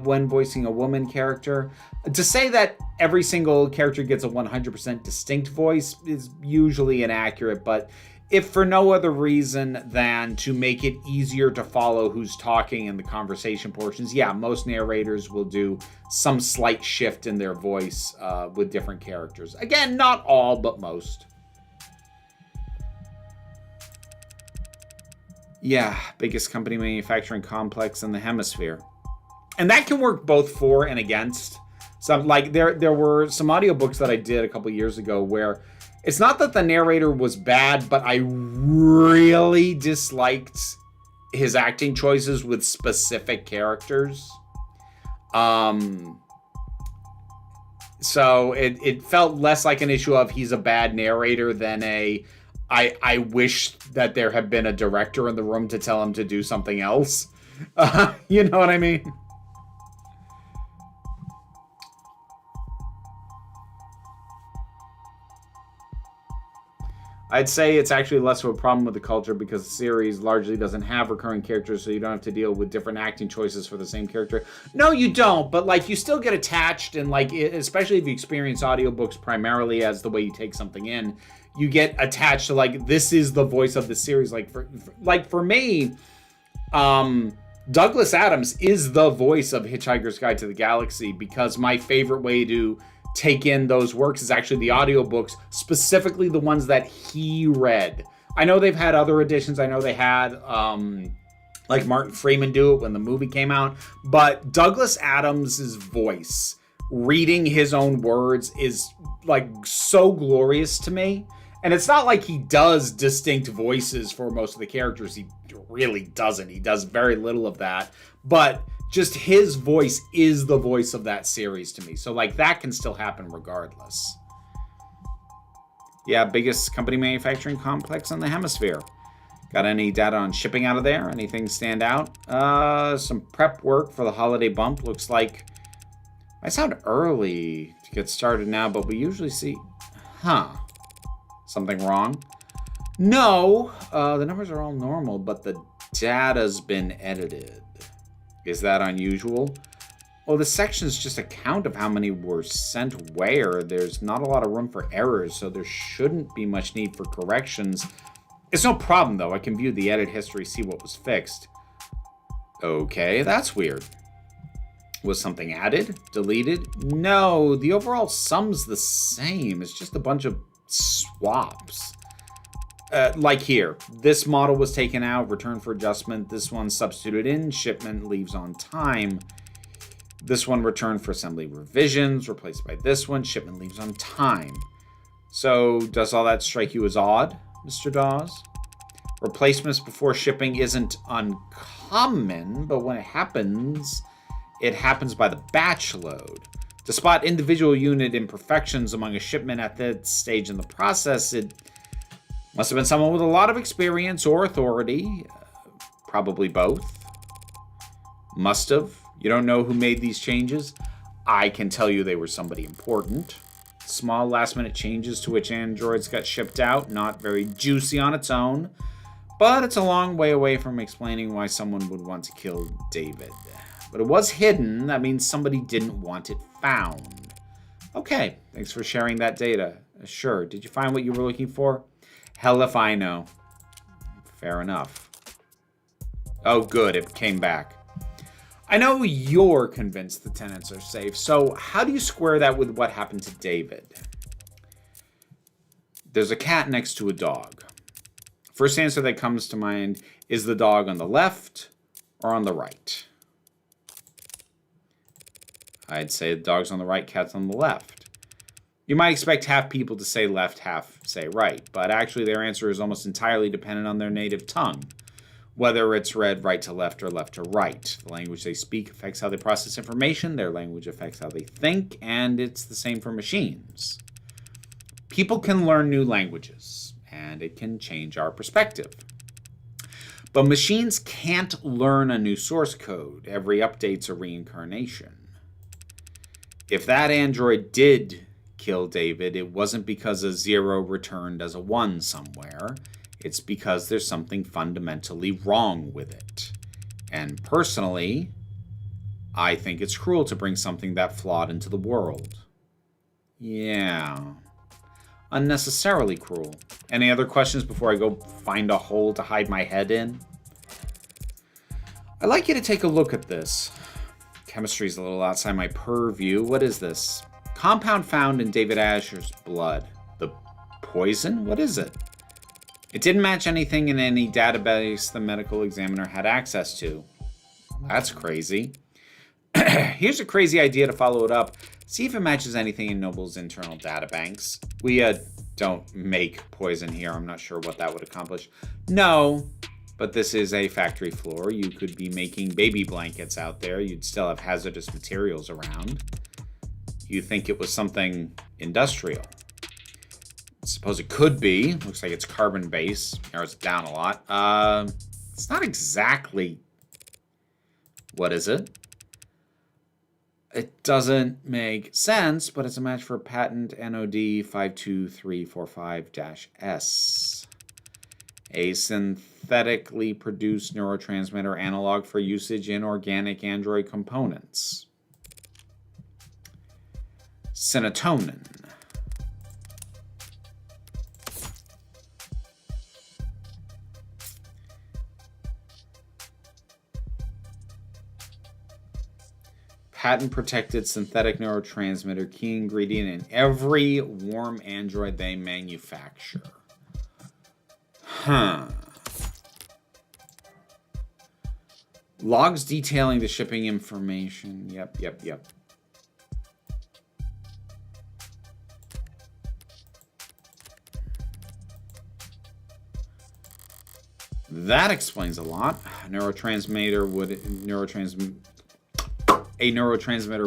when voicing a woman character. To say that every single character gets a 100% distinct voice is usually inaccurate, but if for no other reason than to make it easier to follow who's talking in the conversation portions, yeah, most narrators will do some slight shift in their voice with different characters. Again, not all, but most. Yeah, biggest company manufacturing complex in the hemisphere. And that can work both for and against. Some, like there were some audiobooks that I did a couple years ago where it's not that the narrator was bad, but I really disliked his acting choices with specific characters. So it felt less like an issue of he's a bad narrator than I wish that there had been a director in the room to tell him to do something else. You know what I mean? I'd say it's actually less of a problem with the culture because the series largely doesn't have recurring characters, so you don't have to deal with different acting choices for the same character. No, you don't, but like you still get attached, and like especially if you experience audiobooks primarily as the way you take something in, you get attached to like this is the voice of the series. Like for me, Douglas Adams is the voice of Hitchhiker's Guide to the Galaxy because my favorite way to take in those works is actually the audiobooks, specifically the ones that he read. I know they've had other editions. I know they had like Martin Freeman do it when the movie came out, but Douglas Adams's voice reading his own words is like so glorious to me. And it's not like he does distinct voices for most of the characters. He really doesn't. He does very little of that, but just his voice is the voice of that series to me. So like that can still happen regardless. Yeah, biggest company manufacturing complex in the hemisphere. Got any data on shipping out of there? Anything stand out? Some prep work for the holiday bump. Looks like I sound early to get started now, but we usually see, something wrong? No, the numbers are all normal, but the data's been edited. Is that unusual? Well, the section's just a count of how many were sent where. There's not a lot of room for errors, so there shouldn't be much need for corrections. It's no problem, though. I can view the edit history, see what was fixed. Okay, that's weird. Was something added? Deleted? No, the overall sum's the same. It's just a bunch of swaps. Like here, this model was taken out, returned for adjustment. This one substituted in, shipment leaves on time. This one returned for assembly revisions, replaced by this one, shipment leaves on time. So does all that strike you as odd, Mr. Dawes? Replacements before shipping isn't uncommon, but when it happens by the batch load. To spot individual unit imperfections among a shipment at that stage in the process, it must have been someone with a lot of experience or authority. Probably both. Must have. You don't know who made these changes? I can tell you they were somebody important. Small last-minute changes to which androids got shipped out. Not very juicy on its own. But it's a long way away from explaining why someone would want to kill David. But it was hidden. That means somebody didn't want it found. Okay, thanks for sharing that data. Sure, did you find what you were looking for? Hell if I know. Fair enough. Oh, good, it came back. I know you're convinced the tenants are safe, so how do you square that with what happened to David? There's a cat next to a dog. First answer that comes to mind is the dog on the left or on the right? I'd say the dog's on the right, cat's on the left. You might expect half people to say left, half say right, but actually their answer is almost entirely dependent on their native tongue. Whether it's read right to left or left to right. The language they speak affects how they process information, their language affects how they think, and it's the same for machines. People can learn new languages, and it can change our perspective. But machines can't learn a new source code. Every update's a reincarnation. If that android did kill David, it wasn't because a 0 returned as a 1 somewhere. It's because there's something fundamentally wrong with it. And personally, I think it's cruel to bring something that flawed into the world. Yeah. Unnecessarily cruel. Any other questions before I go find a hole to hide my head in? I'd like you to take a look at this. Chemistry's a little outside my purview. What is this? Compound found in David Asher's blood. The poison? What is it? It didn't match anything in any database the medical examiner had access to. That's crazy. Here's a crazy idea to follow it up. See if it matches anything in Noble's internal databanks. We don't make poison here. I'm not sure what that would accomplish. No, but this is a factory floor. You could be making baby blankets out there. You'd still have hazardous materials around. You think it was something industrial. I suppose it could be. Looks like it's carbon base. Narrows it down a lot. It's not exactly... What is it? It doesn't make sense, but it's a match for patent NOD 52345-S. A synthetically produced neurotransmitter analog for usage in organic android components. Serotonin. Patent-protected synthetic neurotransmitter, key ingredient in every warm android they manufacture. Logs detailing the shipping information. Yep. That explains a lot. A neurotransmitter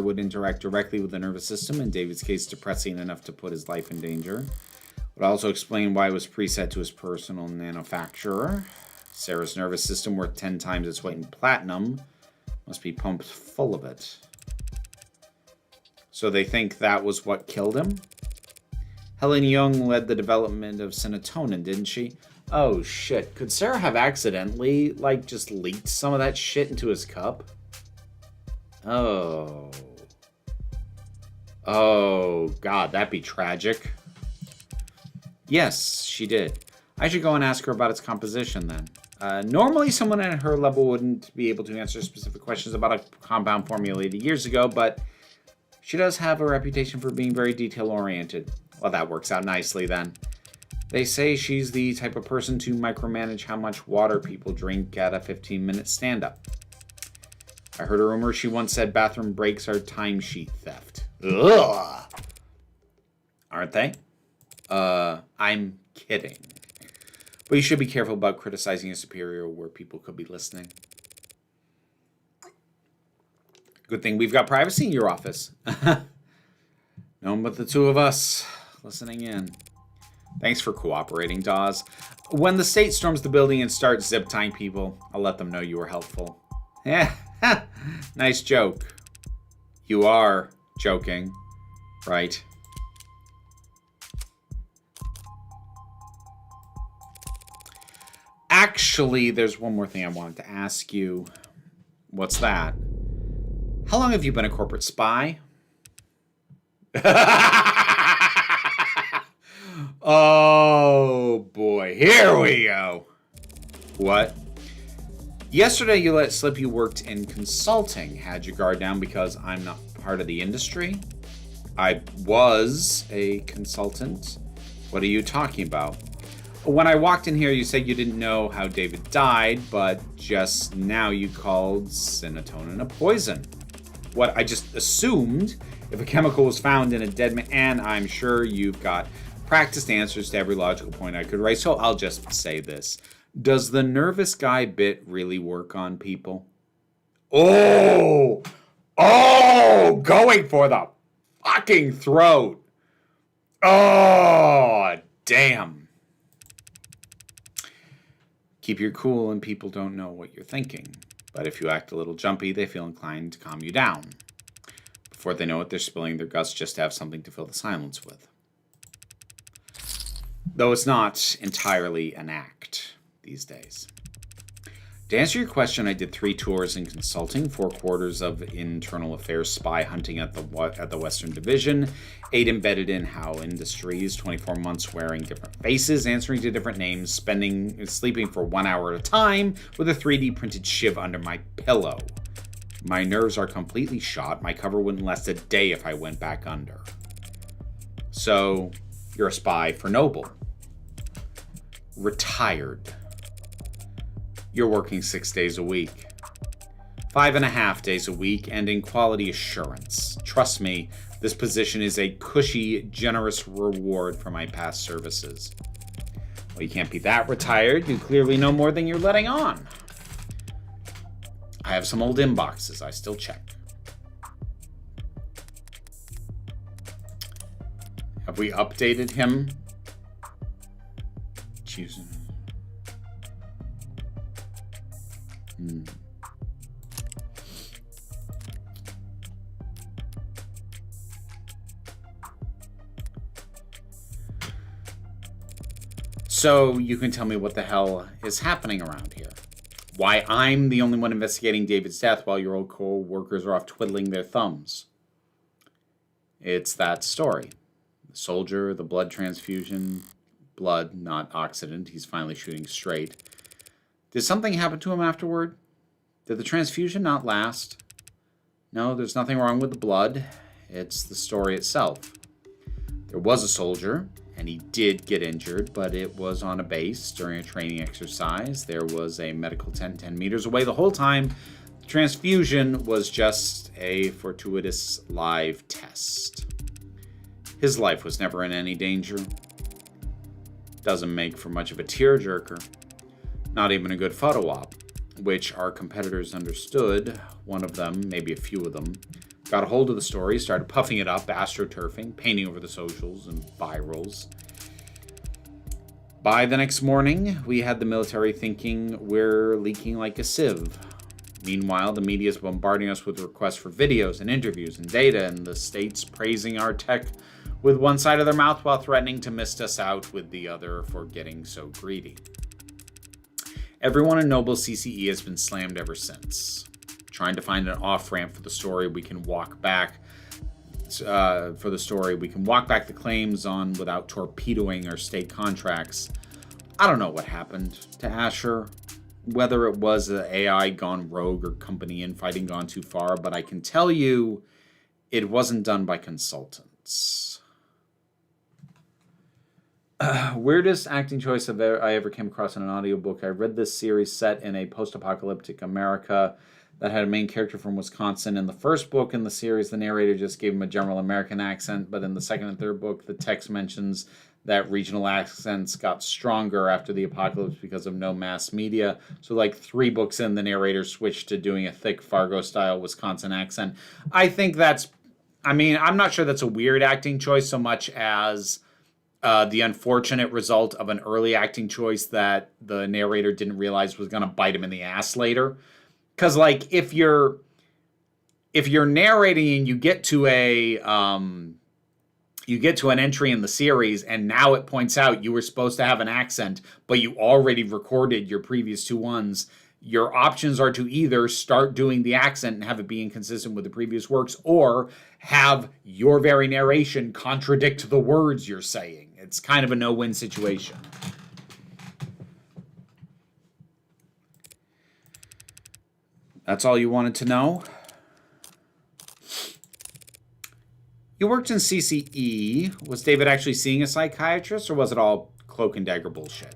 would interact directly with the nervous system, in David's case depressing enough to put his life in danger. Would also explain why it was preset to his personal manufacturer. Sarah's nervous system, worth 10 times its weight in platinum, must be pumped full of it. So they think that was what killed him? Helen Young led the development of serotonin, didn't she? Oh shit, could Sarah have accidentally, just leaked some of that shit into his cup? Oh, God, that'd be tragic. Yes, she did. I should go and ask her about its composition then. Normally someone at her level wouldn't be able to answer specific questions about a compound formulated years ago, but she does have a reputation for being very detail-oriented. Well, that works out nicely then. They say she's the type of person to micromanage how much water people drink at a 15-minute stand-up. I heard a rumor she once said bathroom breaks are timesheet theft. Ugh. Aren't they? I'm kidding. But you should be careful about criticizing a superior where people could be listening. Good thing we've got privacy in your office. No one but the two of us listening in. Thanks for cooperating, Dawes. When the state storms the building and starts zip-tying people, I'll let them know you were helpful. Yeah. Nice joke. You are joking, right? Actually, there's one more thing I wanted to ask you. What's that? How long have you been a corporate spy? Oh, boy. Here we go. What? Yesterday, you let slip you worked in consulting. Had your guard down because I'm not part of the industry? I was a consultant. What are you talking about? When I walked in here, you said you didn't know how David died, but just now you called serotonin a poison. what I just assumed. If a chemical was found in a dead man, and I'm sure you've got practiced answers to every logical point I could raise, so I'll just say this. Does the nervous guy bit really work on people? Oh, going for the fucking throat. Oh, damn. Keep your cool and people don't know what you're thinking. But if you act a little jumpy, they feel inclined to calm you down. Before they know it, they're spilling their guts just to have something to fill the silence with. Though it's not entirely an act these days. To answer your question, I did 3 tours in consulting, 4 quarters of internal affairs spy hunting at the Western Division, 8 embedded in HAL Industries, 24 months wearing different faces, answering to different names, sleeping for 1 hour at a time with a 3D printed shiv under my pillow. My nerves are completely shot. My cover wouldn't last a day if I went back under. So, you're a spy for Noble. Retired. You're working 6 days a week. 5.5 days a week, and in quality assurance. Trust me, this position is a cushy, generous reward for my past services. Well, you can't be that retired. You clearly know more than you're letting on. I have some old inboxes I still check. Have we updated him? Choosing. So you can tell me what the hell is happening around here. Why I'm the only one investigating David's death while your old co-workers are off twiddling their thumbs. It's that story. The soldier, the blood transfusion, blood, not Occident. He's finally shooting straight. Did something happen to him afterward? Did the transfusion not last? No, there's nothing wrong with the blood. It's the story itself. There was a soldier, and he did get injured, but it was on a base during a training exercise. There was a medical tent 10 meters away the whole time. The transfusion was just a fortuitous live test. His life was never in any danger. Doesn't make for much of a tearjerker. Not even a good photo op, which our competitors understood. One of them, maybe a few of them, got a hold of the story, started puffing it up, astroturfing, painting over the socials and virals. By the next morning, we had the military thinking we're leaking like a sieve. Meanwhile, the media is bombarding us with requests for videos and interviews and data, and the state's praising our tech with one side of their mouth while threatening to mist us out with the other for getting so greedy. Everyone in Noble CCE has been slammed ever since. Trying to find an off-ramp for the story we can walk back the claims on without torpedoing our state contracts. I don't know what happened to Asher, whether it was the AI gone rogue or company infighting gone too far, but I can tell you it wasn't done by consultants. Weirdest acting choice I ever came across in an audiobook. I read this series set in a post-apocalyptic America that had a main character from Wisconsin. In the first book in the series, the narrator just gave him a general American accent, but in the second and third book, the text mentions that regional accents got stronger after the apocalypse because of no mass media. So like 3 books in, the narrator switched to doing a thick Fargo-style Wisconsin accent. I think I'm not sure that's a weird acting choice so much as the unfortunate result of an early acting choice that the narrator didn't realize was going to bite him in the ass later. Because, like, if you're narrating and you get to an entry in the series and now it points out you were supposed to have an accent, but you already recorded your previous 2 ones, your options are to either start doing the accent and have it be inconsistent with the previous works, or have your very narration contradict the words you're saying. It's kind of a no-win situation. That's all you wanted to know? You worked in CCE. Was David actually seeing a psychiatrist, or was it all cloak and dagger bullshit?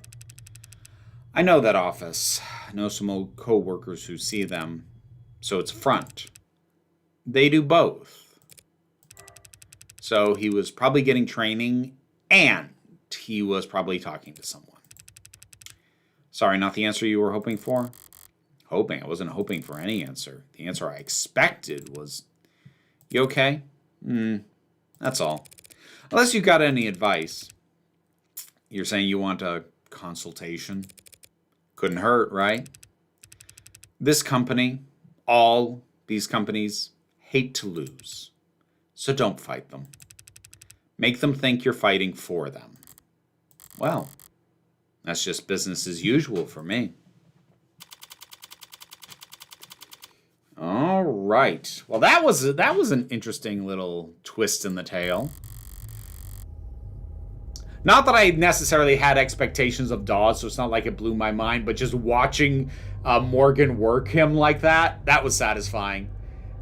I know that office. I know some old co-workers who see them, so it's a front. they do both. So he was probably getting training, and he was probably talking to someone. Sorry, not the answer you were hoping for? Hoping? I wasn't hoping for any answer. The answer I expected was, you okay? That's all. Unless you got any advice. You're saying you want a consultation? Couldn't hurt, right? This company, all these companies, hate to lose. So don't fight them. Make them think you're fighting for them. Well, that's just business as usual for me. All right. Well, that was an interesting little twist in the tale. Not that I necessarily had expectations of Dawes, so it's not like it blew my mind, but just watching Morgan work him like that was satisfying.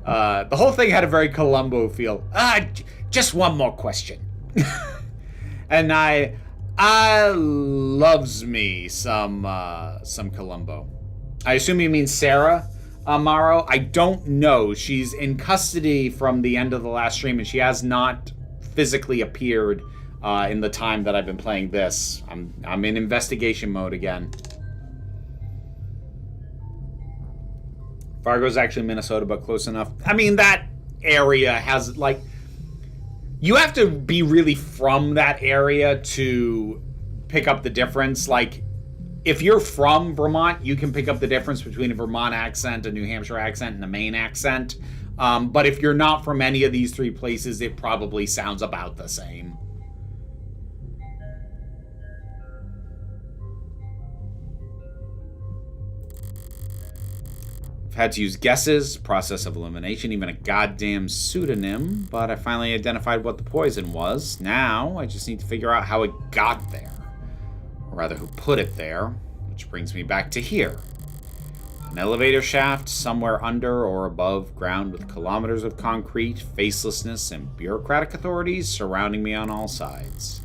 The whole thing had a very Columbo feel. Just one more question. And I loves me some Columbo. I assume you mean Sarah Morrow. I don't know. She's in custody from the end of the last stream, and she has not physically appeared in the time that I've been playing this. I'm in investigation mode again. Fargo's actually Minnesota, but close enough. I mean, that area has, like... You have to be really from that area to pick up the difference. Like, if you're from Vermont, you can pick up the difference between a Vermont accent, a New Hampshire accent, and a Maine accent. But if you're not from any of these three places, it probably sounds about the same. Had to use guesses, process of elimination, even a goddamn pseudonym, but I finally identified what the poison was. Now, I just need to figure out how it got there. Or rather, who put it there, which brings me back to here. An elevator shaft somewhere under or above ground with kilometers of concrete, facelessness, and bureaucratic authorities surrounding me on all sides.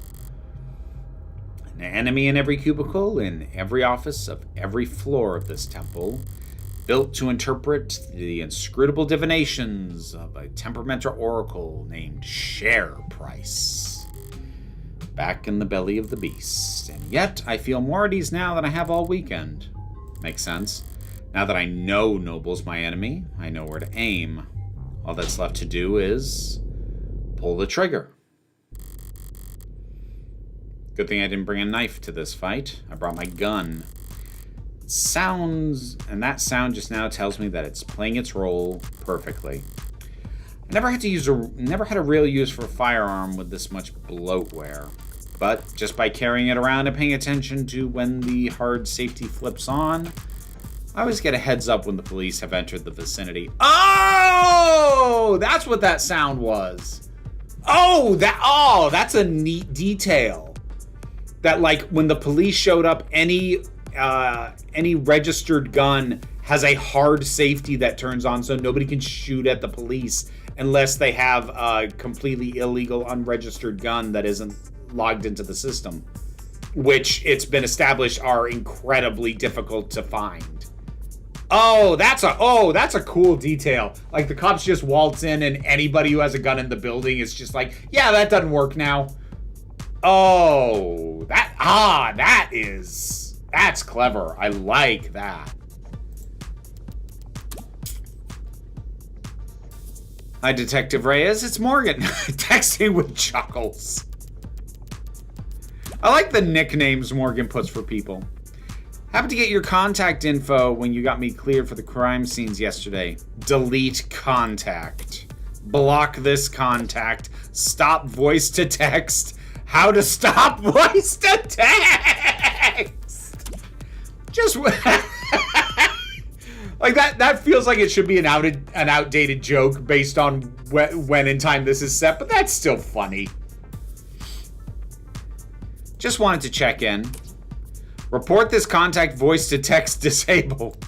An enemy in every cubicle, in every office of every floor of this temple, built to interpret the inscrutable divinations of a temperamental oracle named Share Price. Back in the belly of the beast. And yet, I feel more at ease now than I have all weekend. Makes sense. Now that I know Noble's my enemy, I know where to aim. All that's left to do is pull the trigger. Good thing I didn't bring a knife to this fight. I brought my gun. Sounds, and that sound just now tells me that it's playing its role perfectly. I never had a real use for a firearm with this much bloatware, but just by carrying it around and paying attention to when the hard safety flips on, I always get a heads up when the police have entered the vicinity. Oh, that's what that sound was. Oh, that's a neat detail. That, like, when the police showed up, any registered gun has a hard safety that turns on, so nobody can shoot at the police unless they have a completely illegal, unregistered gun that isn't logged into the system, which it's been established are incredibly difficult to find. Oh, that's a cool detail. Like, the cops just waltz in and anybody who has a gun in the building is just like, yeah, that doesn't work now. Oh, that's clever. I like that. Hi, Detective Reyes. It's Morgan. Texting with chuckles. I like the nicknames Morgan puts for people. Happened to get your contact info when you got me cleared for the crime scenes yesterday. Delete contact. Block this contact. Stop voice to text. How to stop voice to text. Just like that feels like it should be an outdated joke based on when in time this is set, but that's still funny. Just wanted to check in. Report this contact voice to text disabled.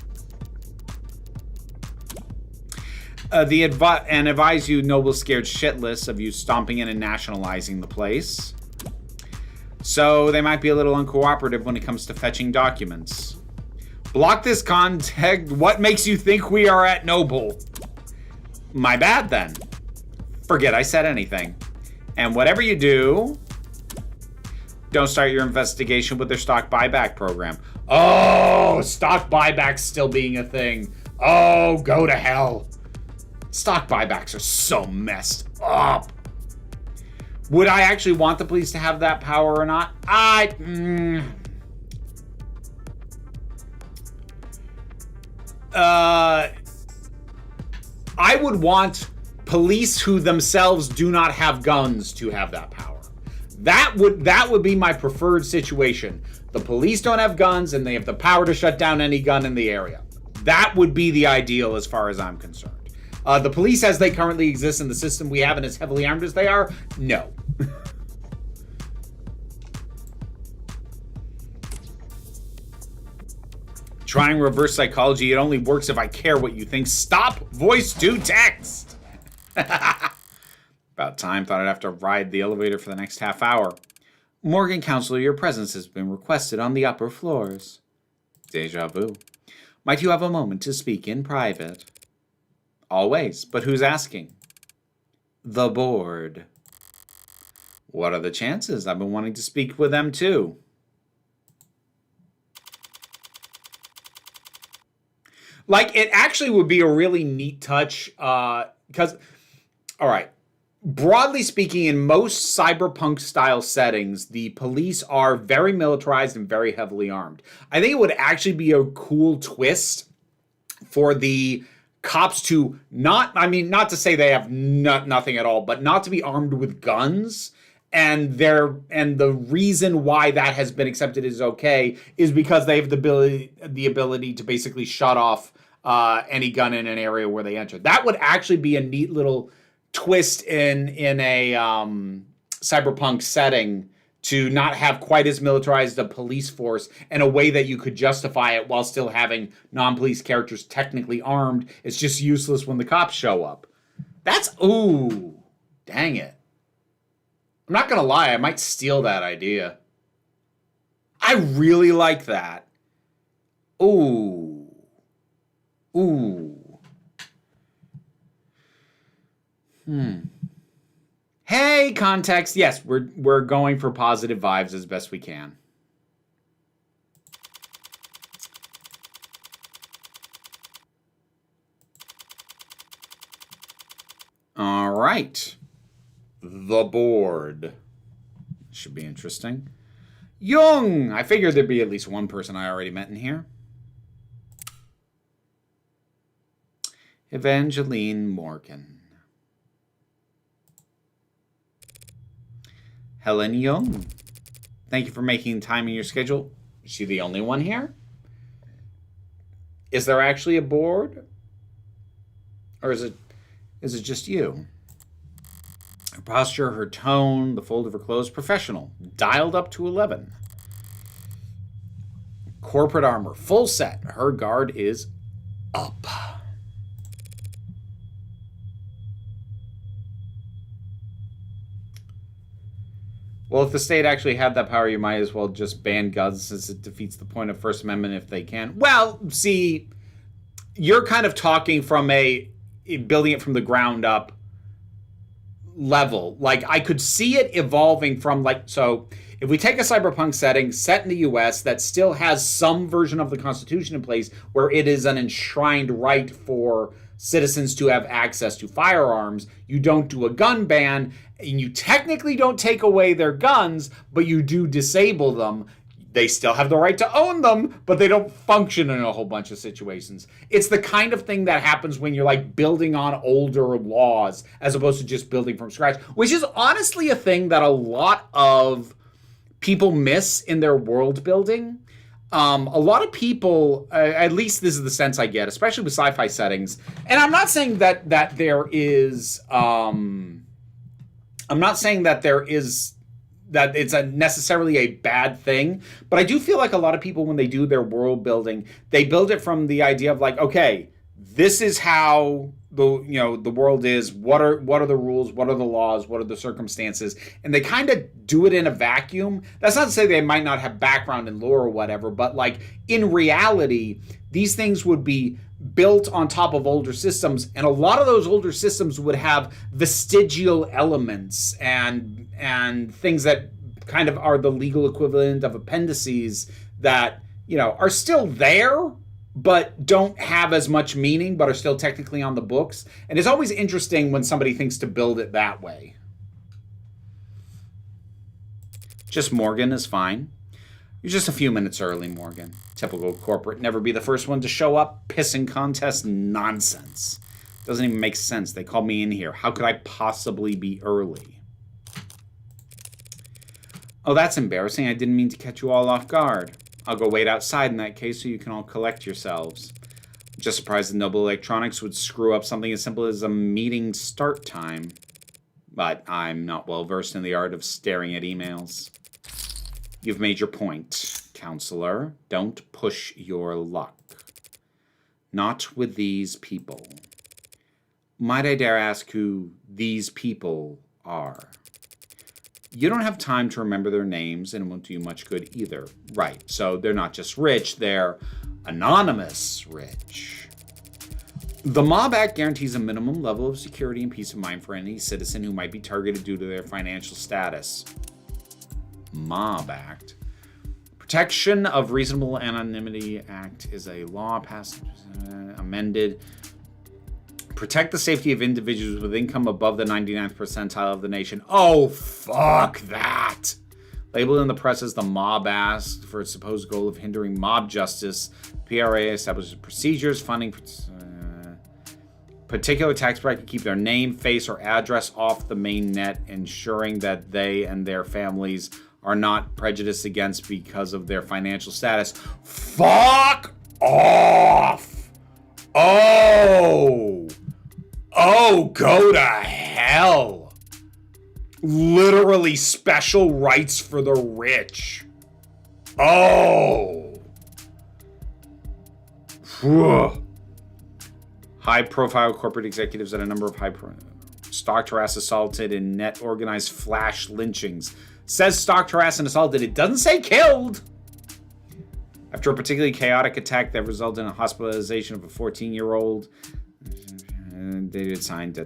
And advise you Noble's scared shitless of you stomping in and nationalizing the place. So they might be a little uncooperative when it comes to fetching documents. Block this contact. What makes you think we are at Noble? My bad then. Forget I said anything. And whatever you do, don't start your investigation with their stock buyback program. Oh, stock buybacks still being a thing. Oh, go to hell. Stock buybacks are so messed up. Would I actually want the police to have that power or not? I would want police who themselves do not have guns to have that power. That would be my preferred situation. The police don't have guns and they have the power to shut down any gun in the area. That would be the ideal as far as I'm concerned. The police as they currently exist in the system we have and as heavily armed as they are, no. Trying reverse psychology, it only works if I care what you think. Stop voice to text. About time, thought I'd have to ride the elevator for the next half hour. Morgan Counselor, your presence has been requested on the upper floors. Deja vu. Might you have a moment to speak in private? Always, but who's asking? The board. What are the chances? I've been wanting to speak with them too. Like, it actually would be a really neat touch, because, all right, broadly speaking, in most cyberpunk-style settings, the police are very militarized and very heavily armed. I think it would actually be a cool twist for the cops to not to say they have nothing at all, but not to be armed with guns. And the reason why that has been accepted as okay is because they have the ability to basically shut off any gun in an area where they enter. That would actually be a neat little twist in a cyberpunk setting, to not have quite as militarized a police force in a way that you could justify it while still having non-police characters technically armed. It's just useless when the cops show up. Ooh, dang it. I'm not going to lie, I might steal that idea. I really like that. Ooh. Hey, context. Yes, we're going for positive vibes as best we can. All right. The board. Should be interesting. Jung! I figured there'd be at least one person I already met in here. Evangeline Morgan. Helen Jung. Thank you for making time in your schedule. Is she the only one here? Is there actually a board? Or is it just you? Her posture, her tone, the fold of her clothes, professional. Dialed up to 11. Corporate armor, full set. Her guard is up. Well, if the state actually had that power, you might as well just ban guns, since it defeats the point of First Amendment if they can. Well, see, you're kind of talking from building it from the ground up level. Like, I could see it evolving from, so if we take a cyberpunk setting set in the US that still has some version of the Constitution in place where it is an enshrined right for citizens to have access to firearms, you don't do a gun ban, and you technically don't take away their guns, but you do disable them. They still have the right to own them, but they don't function in a whole bunch of situations. It's the kind of thing that happens when you're building on older laws as opposed to just building from scratch, which is honestly a thing that a lot of people miss in their world building. A lot of people, at least this is the sense I get, especially with sci-fi settings, and I'm not saying that there is, that it's necessarily a bad thing, but I do feel like a lot of people, when they do their world building, they build it from the idea of okay, this is how the world is. What are the rules? What are the laws? What are the circumstances? And they kind of do it in a vacuum. That's not to say they might not have background in lore or whatever, but in reality, these things would be built on top of older systems, and a lot of those older systems would have vestigial elements and things that kind of are the legal equivalent of appendices that, you know, are still there but don't have as much meaning but are still technically on the books. And it's always interesting when somebody thinks to build it that way. Just Morgan is fine. You're just a few minutes early, Morgan. Typical corporate, never be the first one to show up. Pissing contest nonsense. Doesn't even make sense. They called me in here. How could I possibly be early? Oh, that's embarrassing. I didn't mean to catch you all off guard. I'll go wait outside in that case so you can all collect yourselves. I'm just surprised that Noble Electronics would screw up something as simple as a meeting start time. But I'm not well versed in the art of staring at emails. You've made your point, counselor. Don't push your luck. Not with these people. Might I dare ask who these people are? You don't have time to remember their names, and it won't do you much good either. Right, so they're not just rich, they're anonymous rich. The Mob Act guarantees a minimum level of security and peace of mind for any citizen who might be targeted due to their financial status. Mob Act. Protection of Reasonable Anonymity Act is a law passed, amended. Protect the safety of individuals with income above the 99th percentile of the nation. Oh, fuck that. Labeled in the press as the Mob Act for its supposed goal of hindering mob justice, PRA establishes procedures, funding particular tax bracket keep their name, face, or address off the main net, ensuring that they and their families are not prejudiced against because of their financial status. Fuck off! Oh! Oh, go to hell! Literally special rights for the rich. Oh! High-profile corporate executives at a number of stock harass assaulted in net organized flash lynchings. Says stalked, harassed, and assaulted. It doesn't say killed. After a particularly chaotic attack that resulted in a hospitalization of a 14-year-old, dated signed,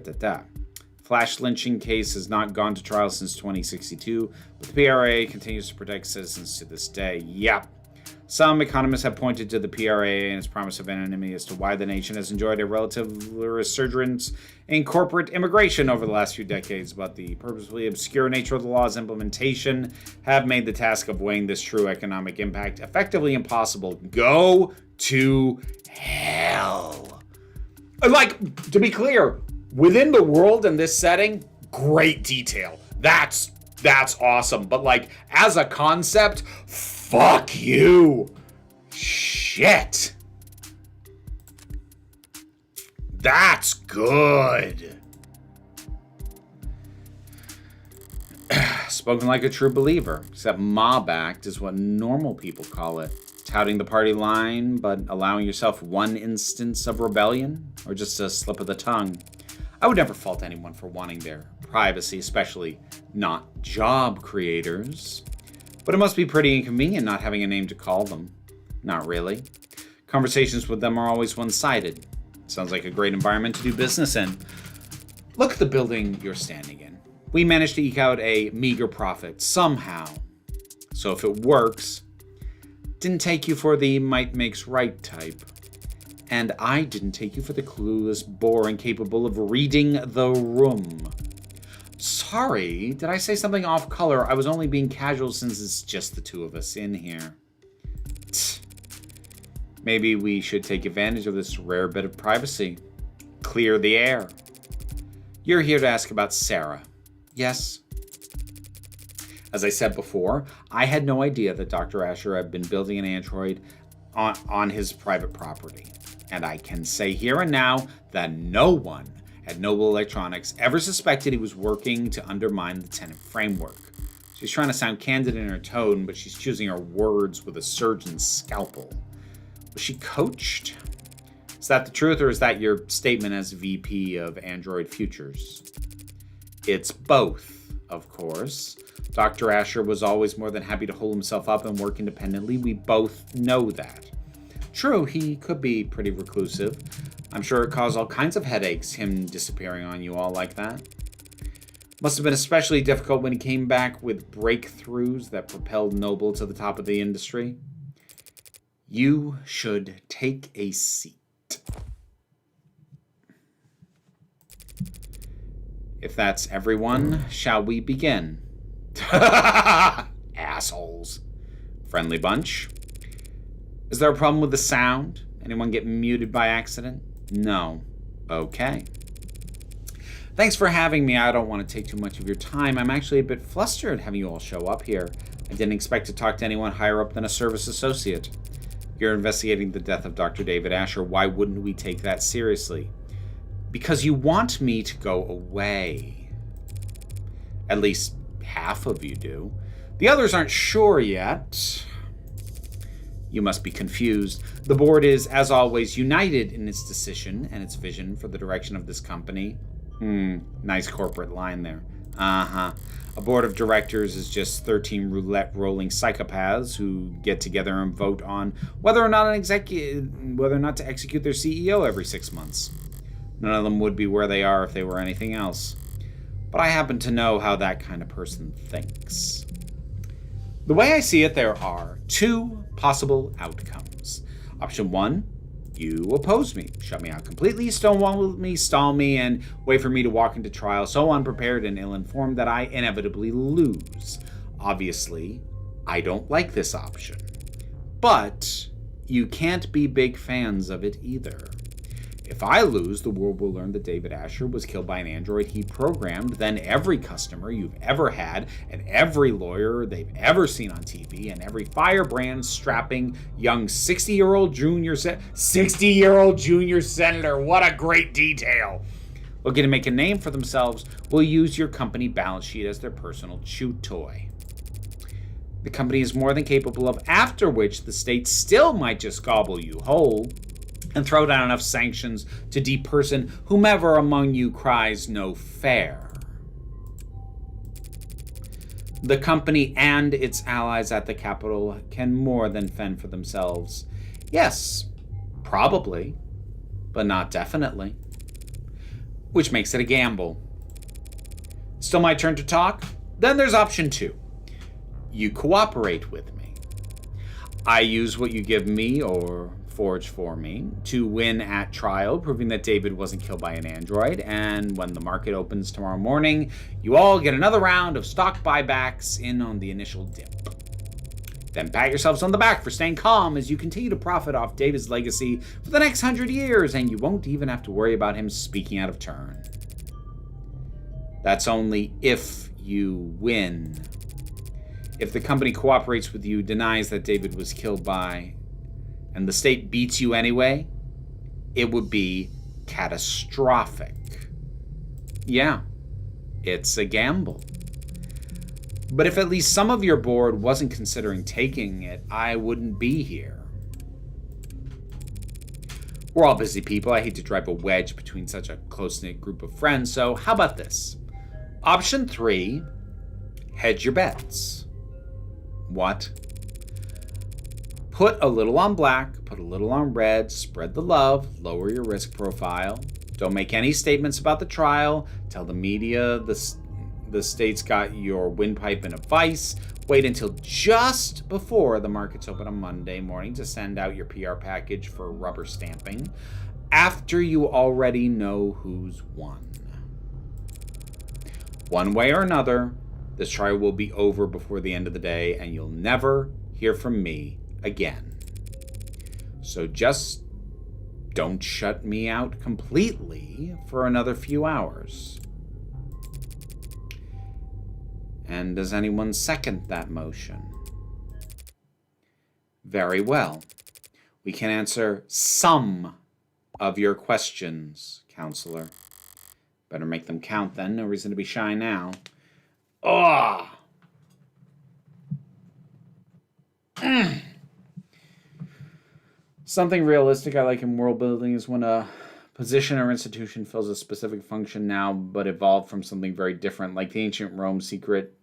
Flash lynching case has not gone to trial since 2062, but the PRA continues to protect citizens to this day. Yep. Some economists have pointed to the PRA and its promise of anonymity as to why the nation has enjoyed a relative resurgence in corporate immigration over the last few decades, but the purposefully obscure nature of the law's implementation have made the task of weighing this true economic impact effectively impossible. Go to hell. Like, to be clear, within the world in this setting, great detail. That's awesome. But like, as a concept, fuck you. Shit. That's good. Spoken like a true believer, except Mob Act is what normal people call it. Touting the party line, but allowing yourself one instance of rebellion, or just a slip of the tongue. I would never fault anyone for wanting their privacy, especially not job creators. But it must be pretty inconvenient not having a name to call them. Not really. Conversations with them are always one-sided. Sounds like a great environment to do business in. Look at the building you're standing in. We managed to eke out a meager profit, somehow. So if it works, didn't take you for the might makes right type. And I didn't take you for the clueless bore incapable of reading the room. Sorry, did I say something off color? I was only being casual since it's just the two of us in here. Tch. Maybe we should take advantage of this rare bit of privacy. Clear the air. You're here to ask about Sarah. Yes? As I said before, I had no idea that Dr. Asher had been building an android on his private property. And I can say here and now that no one at Noble Electronics ever suspected he was working to undermine the tenant framework. She's trying to sound candid in her tone, but she's choosing her words with a surgeon's scalpel. Was she coached? Is that the truth, or is that your statement as VP of Android Futures? It's both, of course. Dr. Asher was always more than happy to hold himself up and work independently. We both know that. True, he could be pretty reclusive. I'm sure it caused all kinds of headaches, him disappearing on you all like that. Must have been especially difficult when he came back with breakthroughs that propelled Noble to the top of the industry. You should take a seat. If that's everyone, shall we begin? Assholes. Friendly bunch. Is there a problem with the sound? Anyone get muted by accident? No. Okay. Thanks for having me. I don't want to take too much of your time. I'm actually a bit flustered having you all show up here. I didn't expect to talk to anyone higher up than a service associate. You're investigating the death of Dr. David Asher. Why wouldn't we take that seriously? Because you want me to go away. At least half of you do. The others aren't sure yet. You must be confused. The board is, as always, united in its decision and its vision for the direction of this company. Nice corporate line there. Uh-huh. A board of directors is just 13 roulette-rolling psychopaths who get together and vote on whether or not to execute their CEO every 6 months. None of them would be where they are if they were anything else. But I happen to know how that kind of person thinks. The way I see it, there are 2 possible outcomes. Option 1, you oppose me, shut me out completely, stonewall me, stall me, and wait for me to walk into trial so unprepared and ill-informed that I inevitably lose. Obviously, I don't like this option. But you can't be big fans of it either. If I lose, the world will learn that David Asher was killed by an android he programmed. Then every customer you've ever had, and every lawyer they've ever seen on TV, and every firebrand strapping young 60-year-old junior senator, what a great detail, looking to make a name for themselves, will use your company balance sheet as their personal chew toy. The company is more than capable of, after which the state still might just gobble you whole and throw down enough sanctions to deperson whomever among you cries no fair. The company and its allies at the Capitol can more than fend for themselves. Yes, probably, but not definitely. Which makes it a gamble. Still my turn to talk? Then there's option 2. You cooperate with me. I use what you give me or forge for me to win at trial, proving that David wasn't killed by an android, and when the market opens tomorrow morning, you all get another round of stock buybacks in on the initial dip. Then pat yourselves on the back for staying calm as you continue to profit off David's legacy for the next 100 years, and you won't even have to worry about him speaking out of turn. That's only if you win. If the company cooperates with you, denies that David was killed by, and the state beats you anyway, it would be catastrophic. Yeah, it's a gamble. But if at least some of your board wasn't considering taking it, I wouldn't be here. We're all busy people. I hate to drive a wedge between such a close-knit group of friends, so how about this? Option 3, hedge your bets. What? Put a little on black, put a little on red, spread the love, lower your risk profile. Don't make any statements about the trial. Tell the media the state's got your windpipe in a vice. Wait until just before the markets open on Monday morning to send out your PR package for rubber stamping, after you already know who's won. One way or another, this trial will be over before the end of the day, and you'll never hear from me again. So just don't shut me out completely for another few hours. And does anyone second that motion? Very well. We can answer some of your questions, counselor. Better make them count then. No reason to be shy now. Something realistic I like in world building is when a position or institution fills a specific function now, but evolved from something very different, like the ancient Rome secret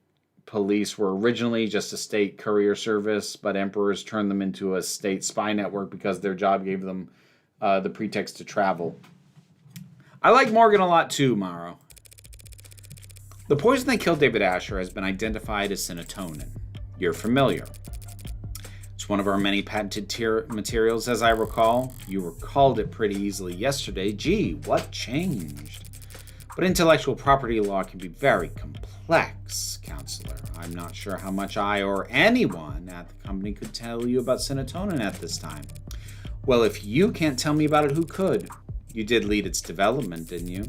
police were originally just a state courier service, but emperors turned them into a state spy network because their job gave them the pretext to travel. I like Morgan a lot too, Morrow. The poison that killed David Asher has been identified as synatonin. You're familiar. It's one of our many patented materials, as I recall. You recalled it pretty easily yesterday. Gee, what changed? But intellectual property law can be very complex, Counselor. I'm not sure how much I or anyone at the company could tell you about synatonin at this time. Well, if you can't tell me about it, who could? You did lead its development, didn't you?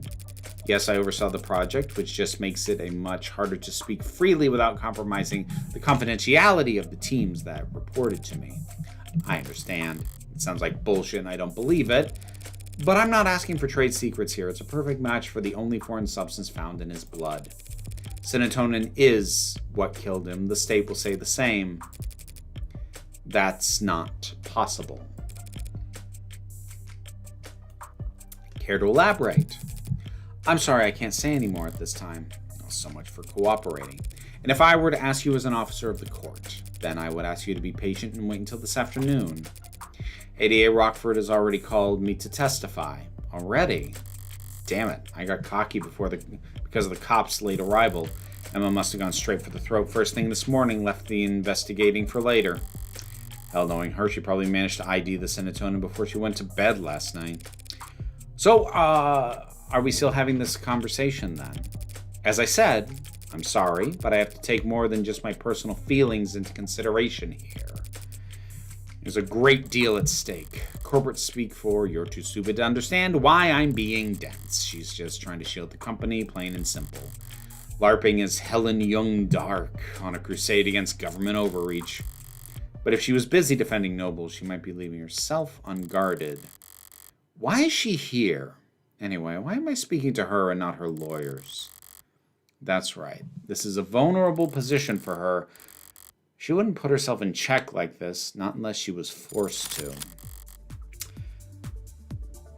Yes, I oversaw the project, which just makes it a much harder to speak freely without compromising the confidentiality of the teams that reported to me. I understand. It sounds like bullshit and I don't believe it. But I'm not asking for trade secrets here. It's a perfect match for the only foreign substance found in his blood. Synatonin is what killed him. The state will say the same. That's not possible. Care to elaborate? I'm sorry, I can't say any more at this time. Well, so much for cooperating. And if I were to ask you as an officer of the court, then I would ask you to be patient and wait until this afternoon. ADA Rockford has already called me to testify. Already? Damn it, I got cocky because of the cops' late arrival. Emma must have gone straight for the throat first thing this morning, left the investigating for later. Hell, knowing her, she probably managed to ID the synatonin before she went to bed last night. So, are we still having this conversation then? As I said, I'm sorry, but I have to take more than just my personal feelings into consideration here. There's a great deal at stake. Corporate speak for you're too stupid to understand why I'm being dense. She's just trying to shield the company, plain and simple. LARPing as Helen Young Dark on a crusade against government overreach. But if she was busy defending nobles, she might be leaving herself unguarded. Why is she here? Anyway, why am I speaking to her and not her lawyers? That's right. This is a vulnerable position for her. She wouldn't put herself in check like this, not unless she was forced to.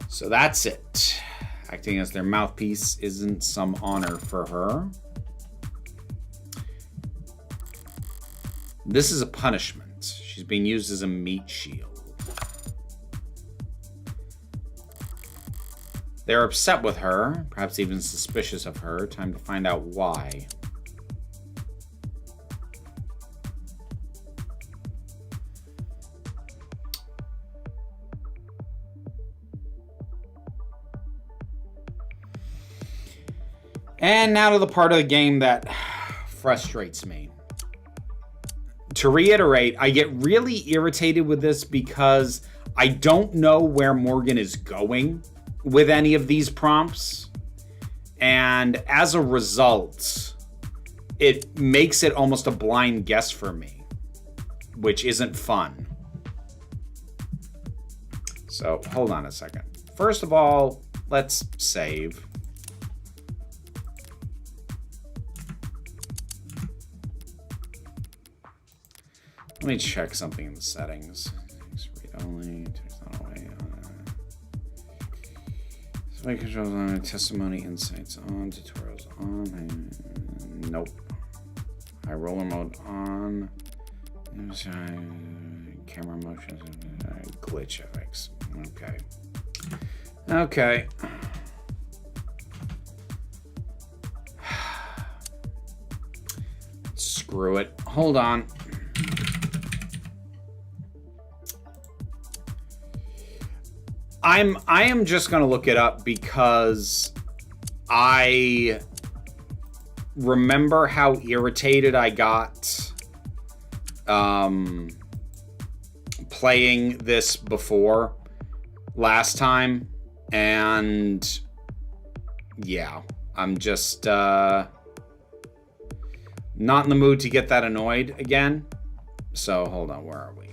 So that's it. Acting as their mouthpiece isn't some honor for her. This is a punishment. She's being used as a meat shield. They're upset with her, perhaps even suspicious of her. Time to find out why. And now to the part of the game that frustrates me. To reiterate, I get really irritated with this because I don't know where Morgan is going with any of these prompts. And as a result, it makes it almost a blind guess for me, which isn't fun. So hold on a second. First of all, let's save. Let me check something in the settings. Read only, text not away. Display controls on, testimony, insights on, tutorials on. Nope. High roller mode on. Camera motions, glitch effects. Okay. Okay. Screw it. Hold on. I am just going to look it up because I remember how irritated I got playing this before last time, and yeah, I'm just not in the mood to get that annoyed again. So hold on, where are we?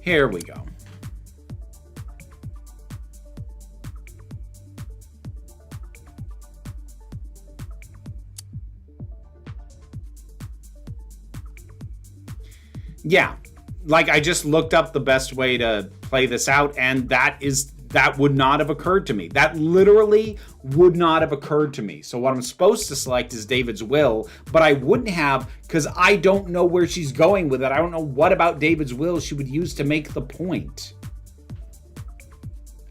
Here we go. Yeah, like I just looked up the best way to play this out, and that is That would not have occurred to me. That literally would not have occurred to me. So what I'm supposed to select is David's will, but I wouldn't have because I don't know where she's going with it. I don't know what about David's will she would use to make the point.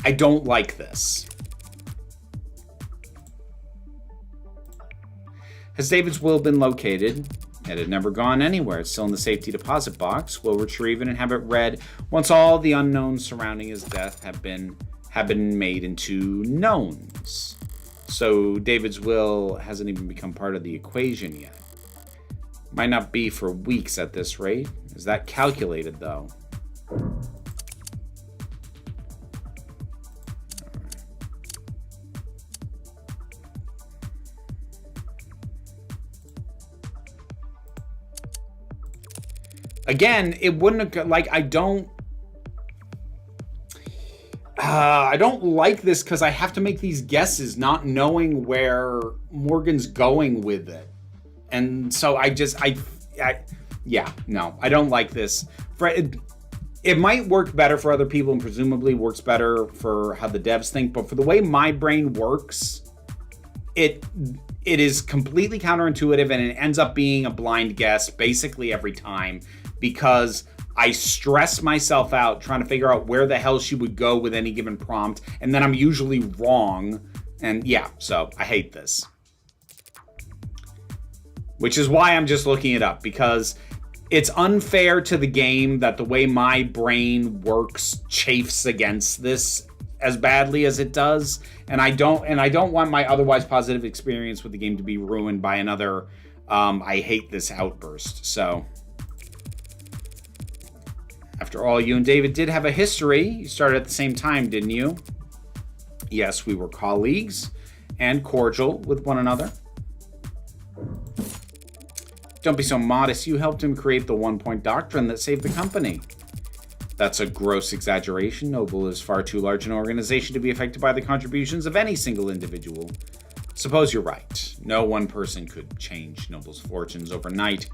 I don't like this. Has David's will been located? It had never gone anywhere. It's still in the safety deposit box. We'll retrieve it and have it read once all the unknowns surrounding his death have been made into knowns. So David's will hasn't even become part of the equation yet. Might not be for weeks at this rate. Is that calculated, though? Again, it wouldn't have, like, I don't like this because I have to make these guesses not knowing where Morgan's going with it. And so I don't like this. It might work better for other people and presumably works better for how the devs think, but for the way my brain works, it is completely counterintuitive and it ends up being a blind guess basically every time because I stress myself out trying to figure out where the hell she would go with any given prompt, and then I'm usually wrong. And yeah, so I hate this. Which is why I'm just looking it up, because it's unfair to the game that the way my brain works chafes against this as badly as it does, and I don't want my otherwise positive experience with the game to be ruined by another I hate this outburst. So after all, you and David did have a history. You started at the same time, didn't you? Yes, we were colleagues and cordial with one another. Don't be so modest. You helped him create the one-point doctrine that saved the company. That's a gross exaggeration. Noble is far too large an organization to be affected by the contributions of any single individual. Suppose you're right. No one person could change Noble's fortunes overnight,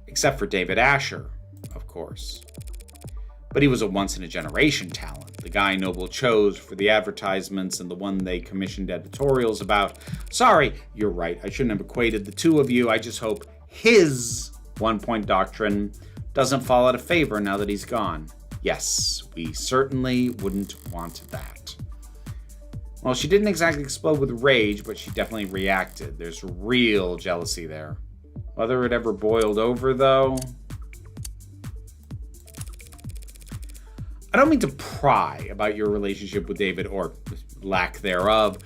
except for David Asher, of course. But he was a once-in-a-generation talent, the guy Noble chose for the advertisements and the one they commissioned editorials about. Sorry, you're right. I shouldn't have equated the two of you. I just hope his one-point doctrine doesn't fall out of favor now that he's gone. Yes, we certainly wouldn't want that. Well, she didn't exactly explode with rage, but she definitely reacted. There's real jealousy there. Whether it ever boiled over, though... I don't mean to pry about your relationship with David, or lack thereof.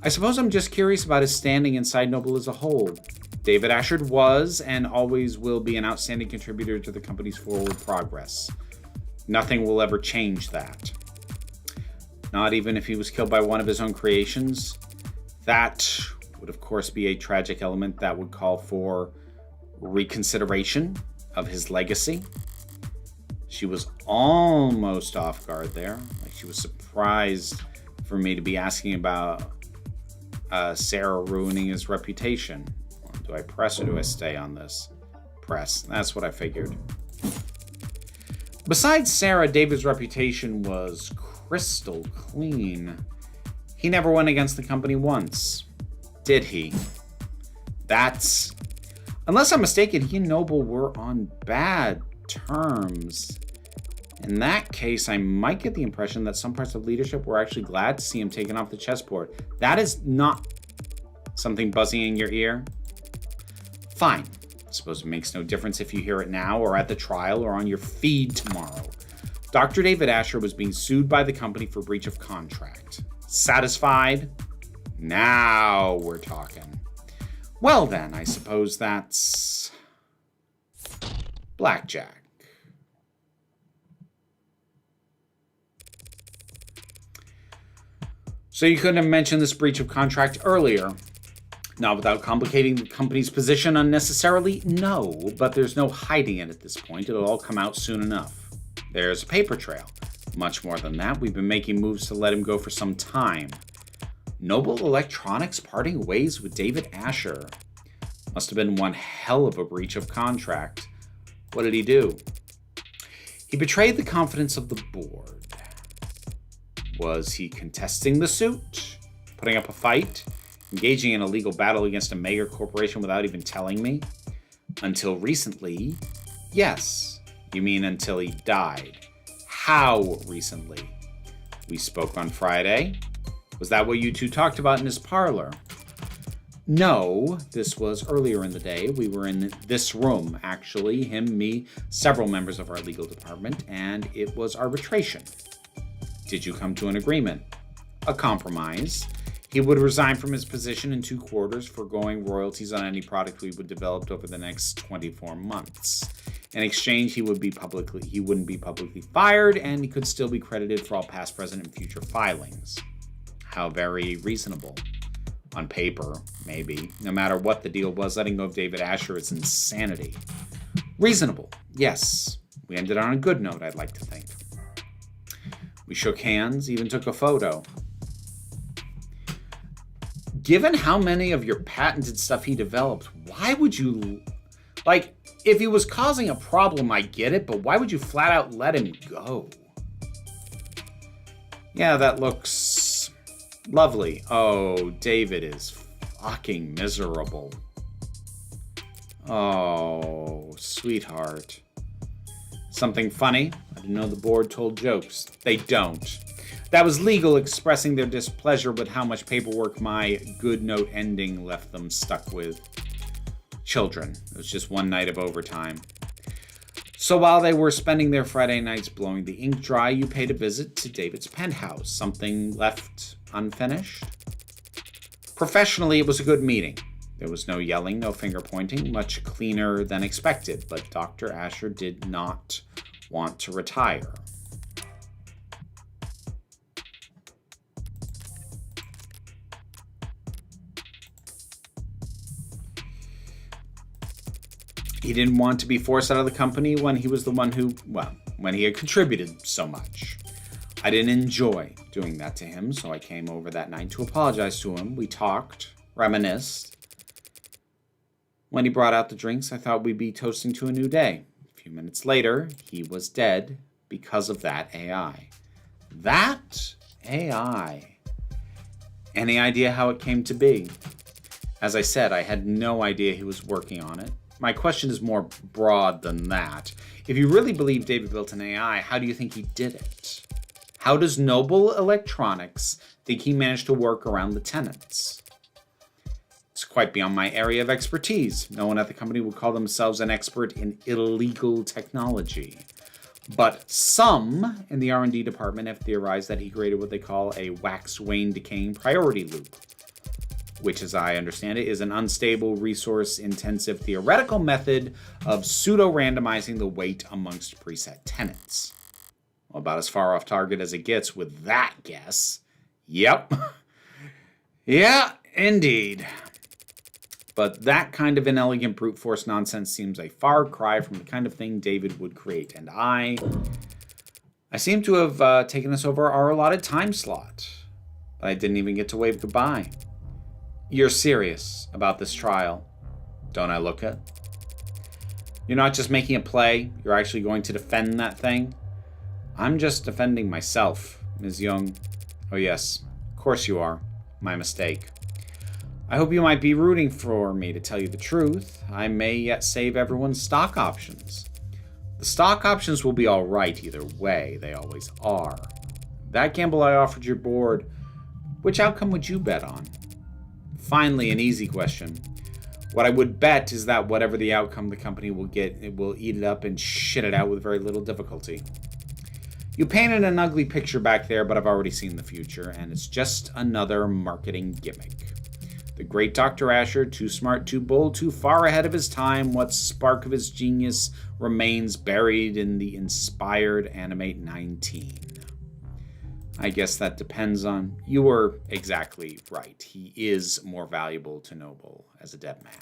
I suppose I'm just curious about his standing inside Noble as a whole. David Asher was and always will be an outstanding contributor to the company's forward progress. Nothing will ever change that. Not even if he was killed by one of his own creations. That would, of course, be a tragic element that would call for reconsideration of his legacy. She was almost off guard there. Like, she was surprised for me to be asking about Sarah ruining his reputation. Do I press or do I stay on this? Press. That's what I figured. Besides Sarah, David's reputation was crystal clean. He never went against the company once. Did he? That's... Unless I'm mistaken, he and Noble were on bad terms. In that case, I might get the impression that some parts of leadership were actually glad to see him taken off the chessboard. That is not something buzzing in your ear. Fine. I suppose it makes no difference if you hear it now or at the trial or on your feed tomorrow. Dr. David Asher was being sued by the company for breach of contract. Satisfied? Now we're talking. Well then, I suppose that's... blackjack. So you couldn't have mentioned this breach of contract earlier. Not without complicating the company's position unnecessarily? No, but there's no hiding it at this point. It'll all come out soon enough. There's a paper trail. Much more than that, we've been making moves to let him go for some time. Noble Electronics parting ways with David Asher. Must have been one hell of a breach of contract. What did he do? He betrayed the confidence of the board. Was he contesting the suit? Putting up a fight? Engaging in a legal battle against a mega corporation without even telling me? Until recently, yes. You mean until he died? How recently? We spoke on Friday. Was that what you two talked about in his parlor? No, this was earlier in the day. We were in this room, actually. Him, me, several members of our legal department, and it was arbitration. Did you come to an agreement? A compromise. He would resign from his position in 2 quarters, foregoing royalties on any product we would develop over the next 24 months. In exchange, he wouldn't be publicly fired, and he could still be credited for all past, present, and future filings. How very reasonable. On paper, maybe. No matter what the deal was, letting go of David Asher is insanity. Reasonable, yes. We ended on a good note, I'd like to think. We shook hands, even took a photo. Given how many of your patented stuff he developed, why would you... Like, if he was causing a problem, I get it, but why would you flat out let him go? Yeah, that looks lovely. Oh, David is fucking miserable. Oh, sweetheart. Something funny? I didn't know the board told jokes. They don't. That was legal expressing their displeasure with how much paperwork my good note ending left them stuck with. Children. It was just one night of overtime. So while they were spending their Friday nights blowing the ink dry, you paid a visit to David's penthouse. Something left unfinished? Professionally, it was a good meeting. There was no yelling, no finger pointing, much cleaner than expected, but Dr. Asher did not want to retire. He didn't want to be forced out of the company when he was the one who, well, when he had contributed so much. I didn't enjoy doing that to him, so I came over that night to apologize to him. We talked, reminisced. When he brought out the drinks, I thought we'd be toasting to a new day. A few minutes later, he was dead because of that AI. That AI. Any idea how it came to be? As I said, I had no idea he was working on it. My question is more broad than that. If you really believe David built an AI, how do you think he did it? How does Noble Electronics think he managed to work around the tenants? It's quite beyond my area of expertise. No one at the company would call themselves an expert in illegal technology. But some in the R&D department have theorized that he created what they call a wax-wane decaying priority loop, which, as I understand it, is an unstable, resource-intensive theoretical method of pseudo-randomizing the weight amongst preset tenants. Well, about as far off target as it gets with that guess. Yep. Yeah, indeed. But that kind of inelegant brute force nonsense seems a far cry from the kind of thing David would create. And I seem to have taken us over our allotted time slot. But I didn't even get to wave goodbye. You're serious about this trial, don't I look it? You're not just making a play, you're actually going to defend that thing? I'm just defending myself, Ms. Young. Oh yes, of course you are. My mistake. I hope you might be rooting for me, to tell you the truth. I may yet save everyone's stock options. The stock options will be alright either way, they always are. That gamble I offered your board, which outcome would you bet on? Finally, an easy question. What I would bet is that whatever the outcome the company will get, it will eat it up and shit it out with very little difficulty. You painted an ugly picture back there, but I've already seen the future, and it's just another marketing gimmick. The great Dr. Asher, too smart, too bold, too far ahead of his time, what spark of his genius remains buried in the inspired Animate 19. I guess that depends on... You were exactly right. He is more valuable to Noble as a dead man.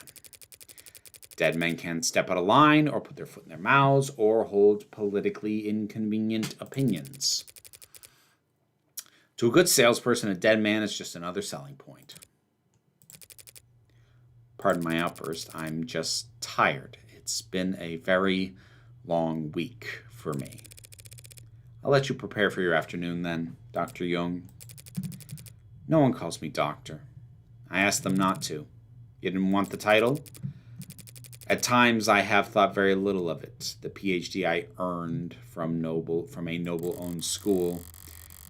Dead men can step out of line, or put their foot in their mouths, or hold politically inconvenient opinions. To a good salesperson, a dead man is just another selling point. Pardon my outburst. I'm just tired. It's been a very long week for me. I'll let you prepare for your afternoon then, Dr. Jung. No one calls me doctor. I asked them not to. You didn't want the title? At times, I have thought very little of it. The PhD I earned from a Noble-owned school,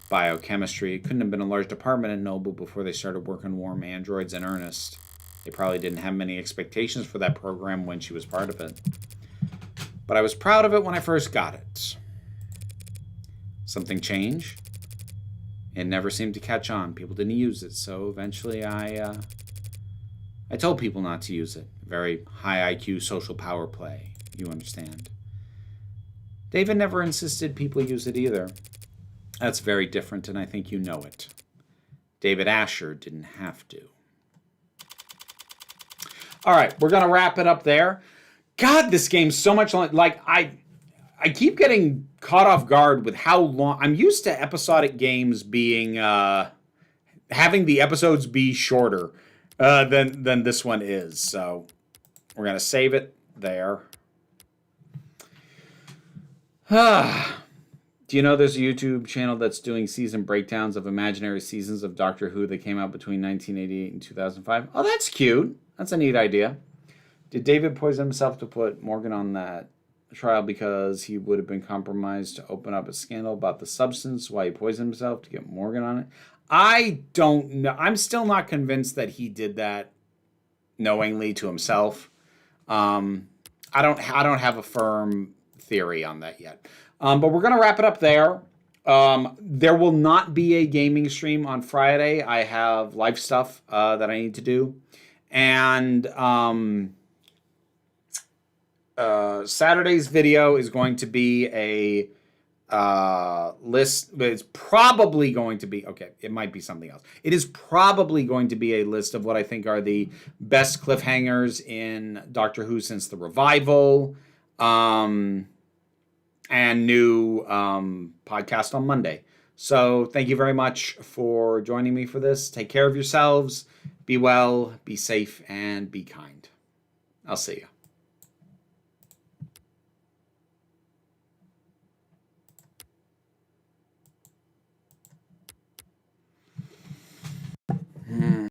biochemistry. It couldn't have been a large department at Noble before they started working warm androids in earnest. They probably didn't have many expectations for that program when she was part of it. But I was proud of it when I first got it. Something changed? It never seemed to catch on. People didn't use it, so eventually I told people not to use it. Very high IQ social power play, you understand. David never insisted people use it either. That's very different, and I think you know it. David Asher didn't have to. All right, we're going to wrap it up there. God, this game's so much like I keep getting caught off guard with how long. I'm used to episodic games being having the episodes be shorter than this one is. So we're going to save it there. Do you know there's a YouTube channel that's doing season breakdowns of imaginary seasons of Doctor Who that came out between 1988 and 2005? Oh, that's cute. That's a neat idea. Did David poison himself to put Morgan on that trial because he would have been compromised to open up a scandal about the substance, why he poisoned himself to get Morgan on it? I don't know. I'm still not convinced that he did that knowingly to himself. I don't have a firm theory on that yet. But we're going to wrap it up there. There will not be a gaming stream on Friday. I have life stuff that I need to do. And Saturday's video is going to be a list. It's probably going to be, okay, it might be something else. It is probably going to be a list of what I think are the best cliffhangers in Doctor Who since the revival. And new podcast on Monday. So thank you very much for joining me for this. Take care of yourselves. Be well, be safe, and be kind. I'll see you.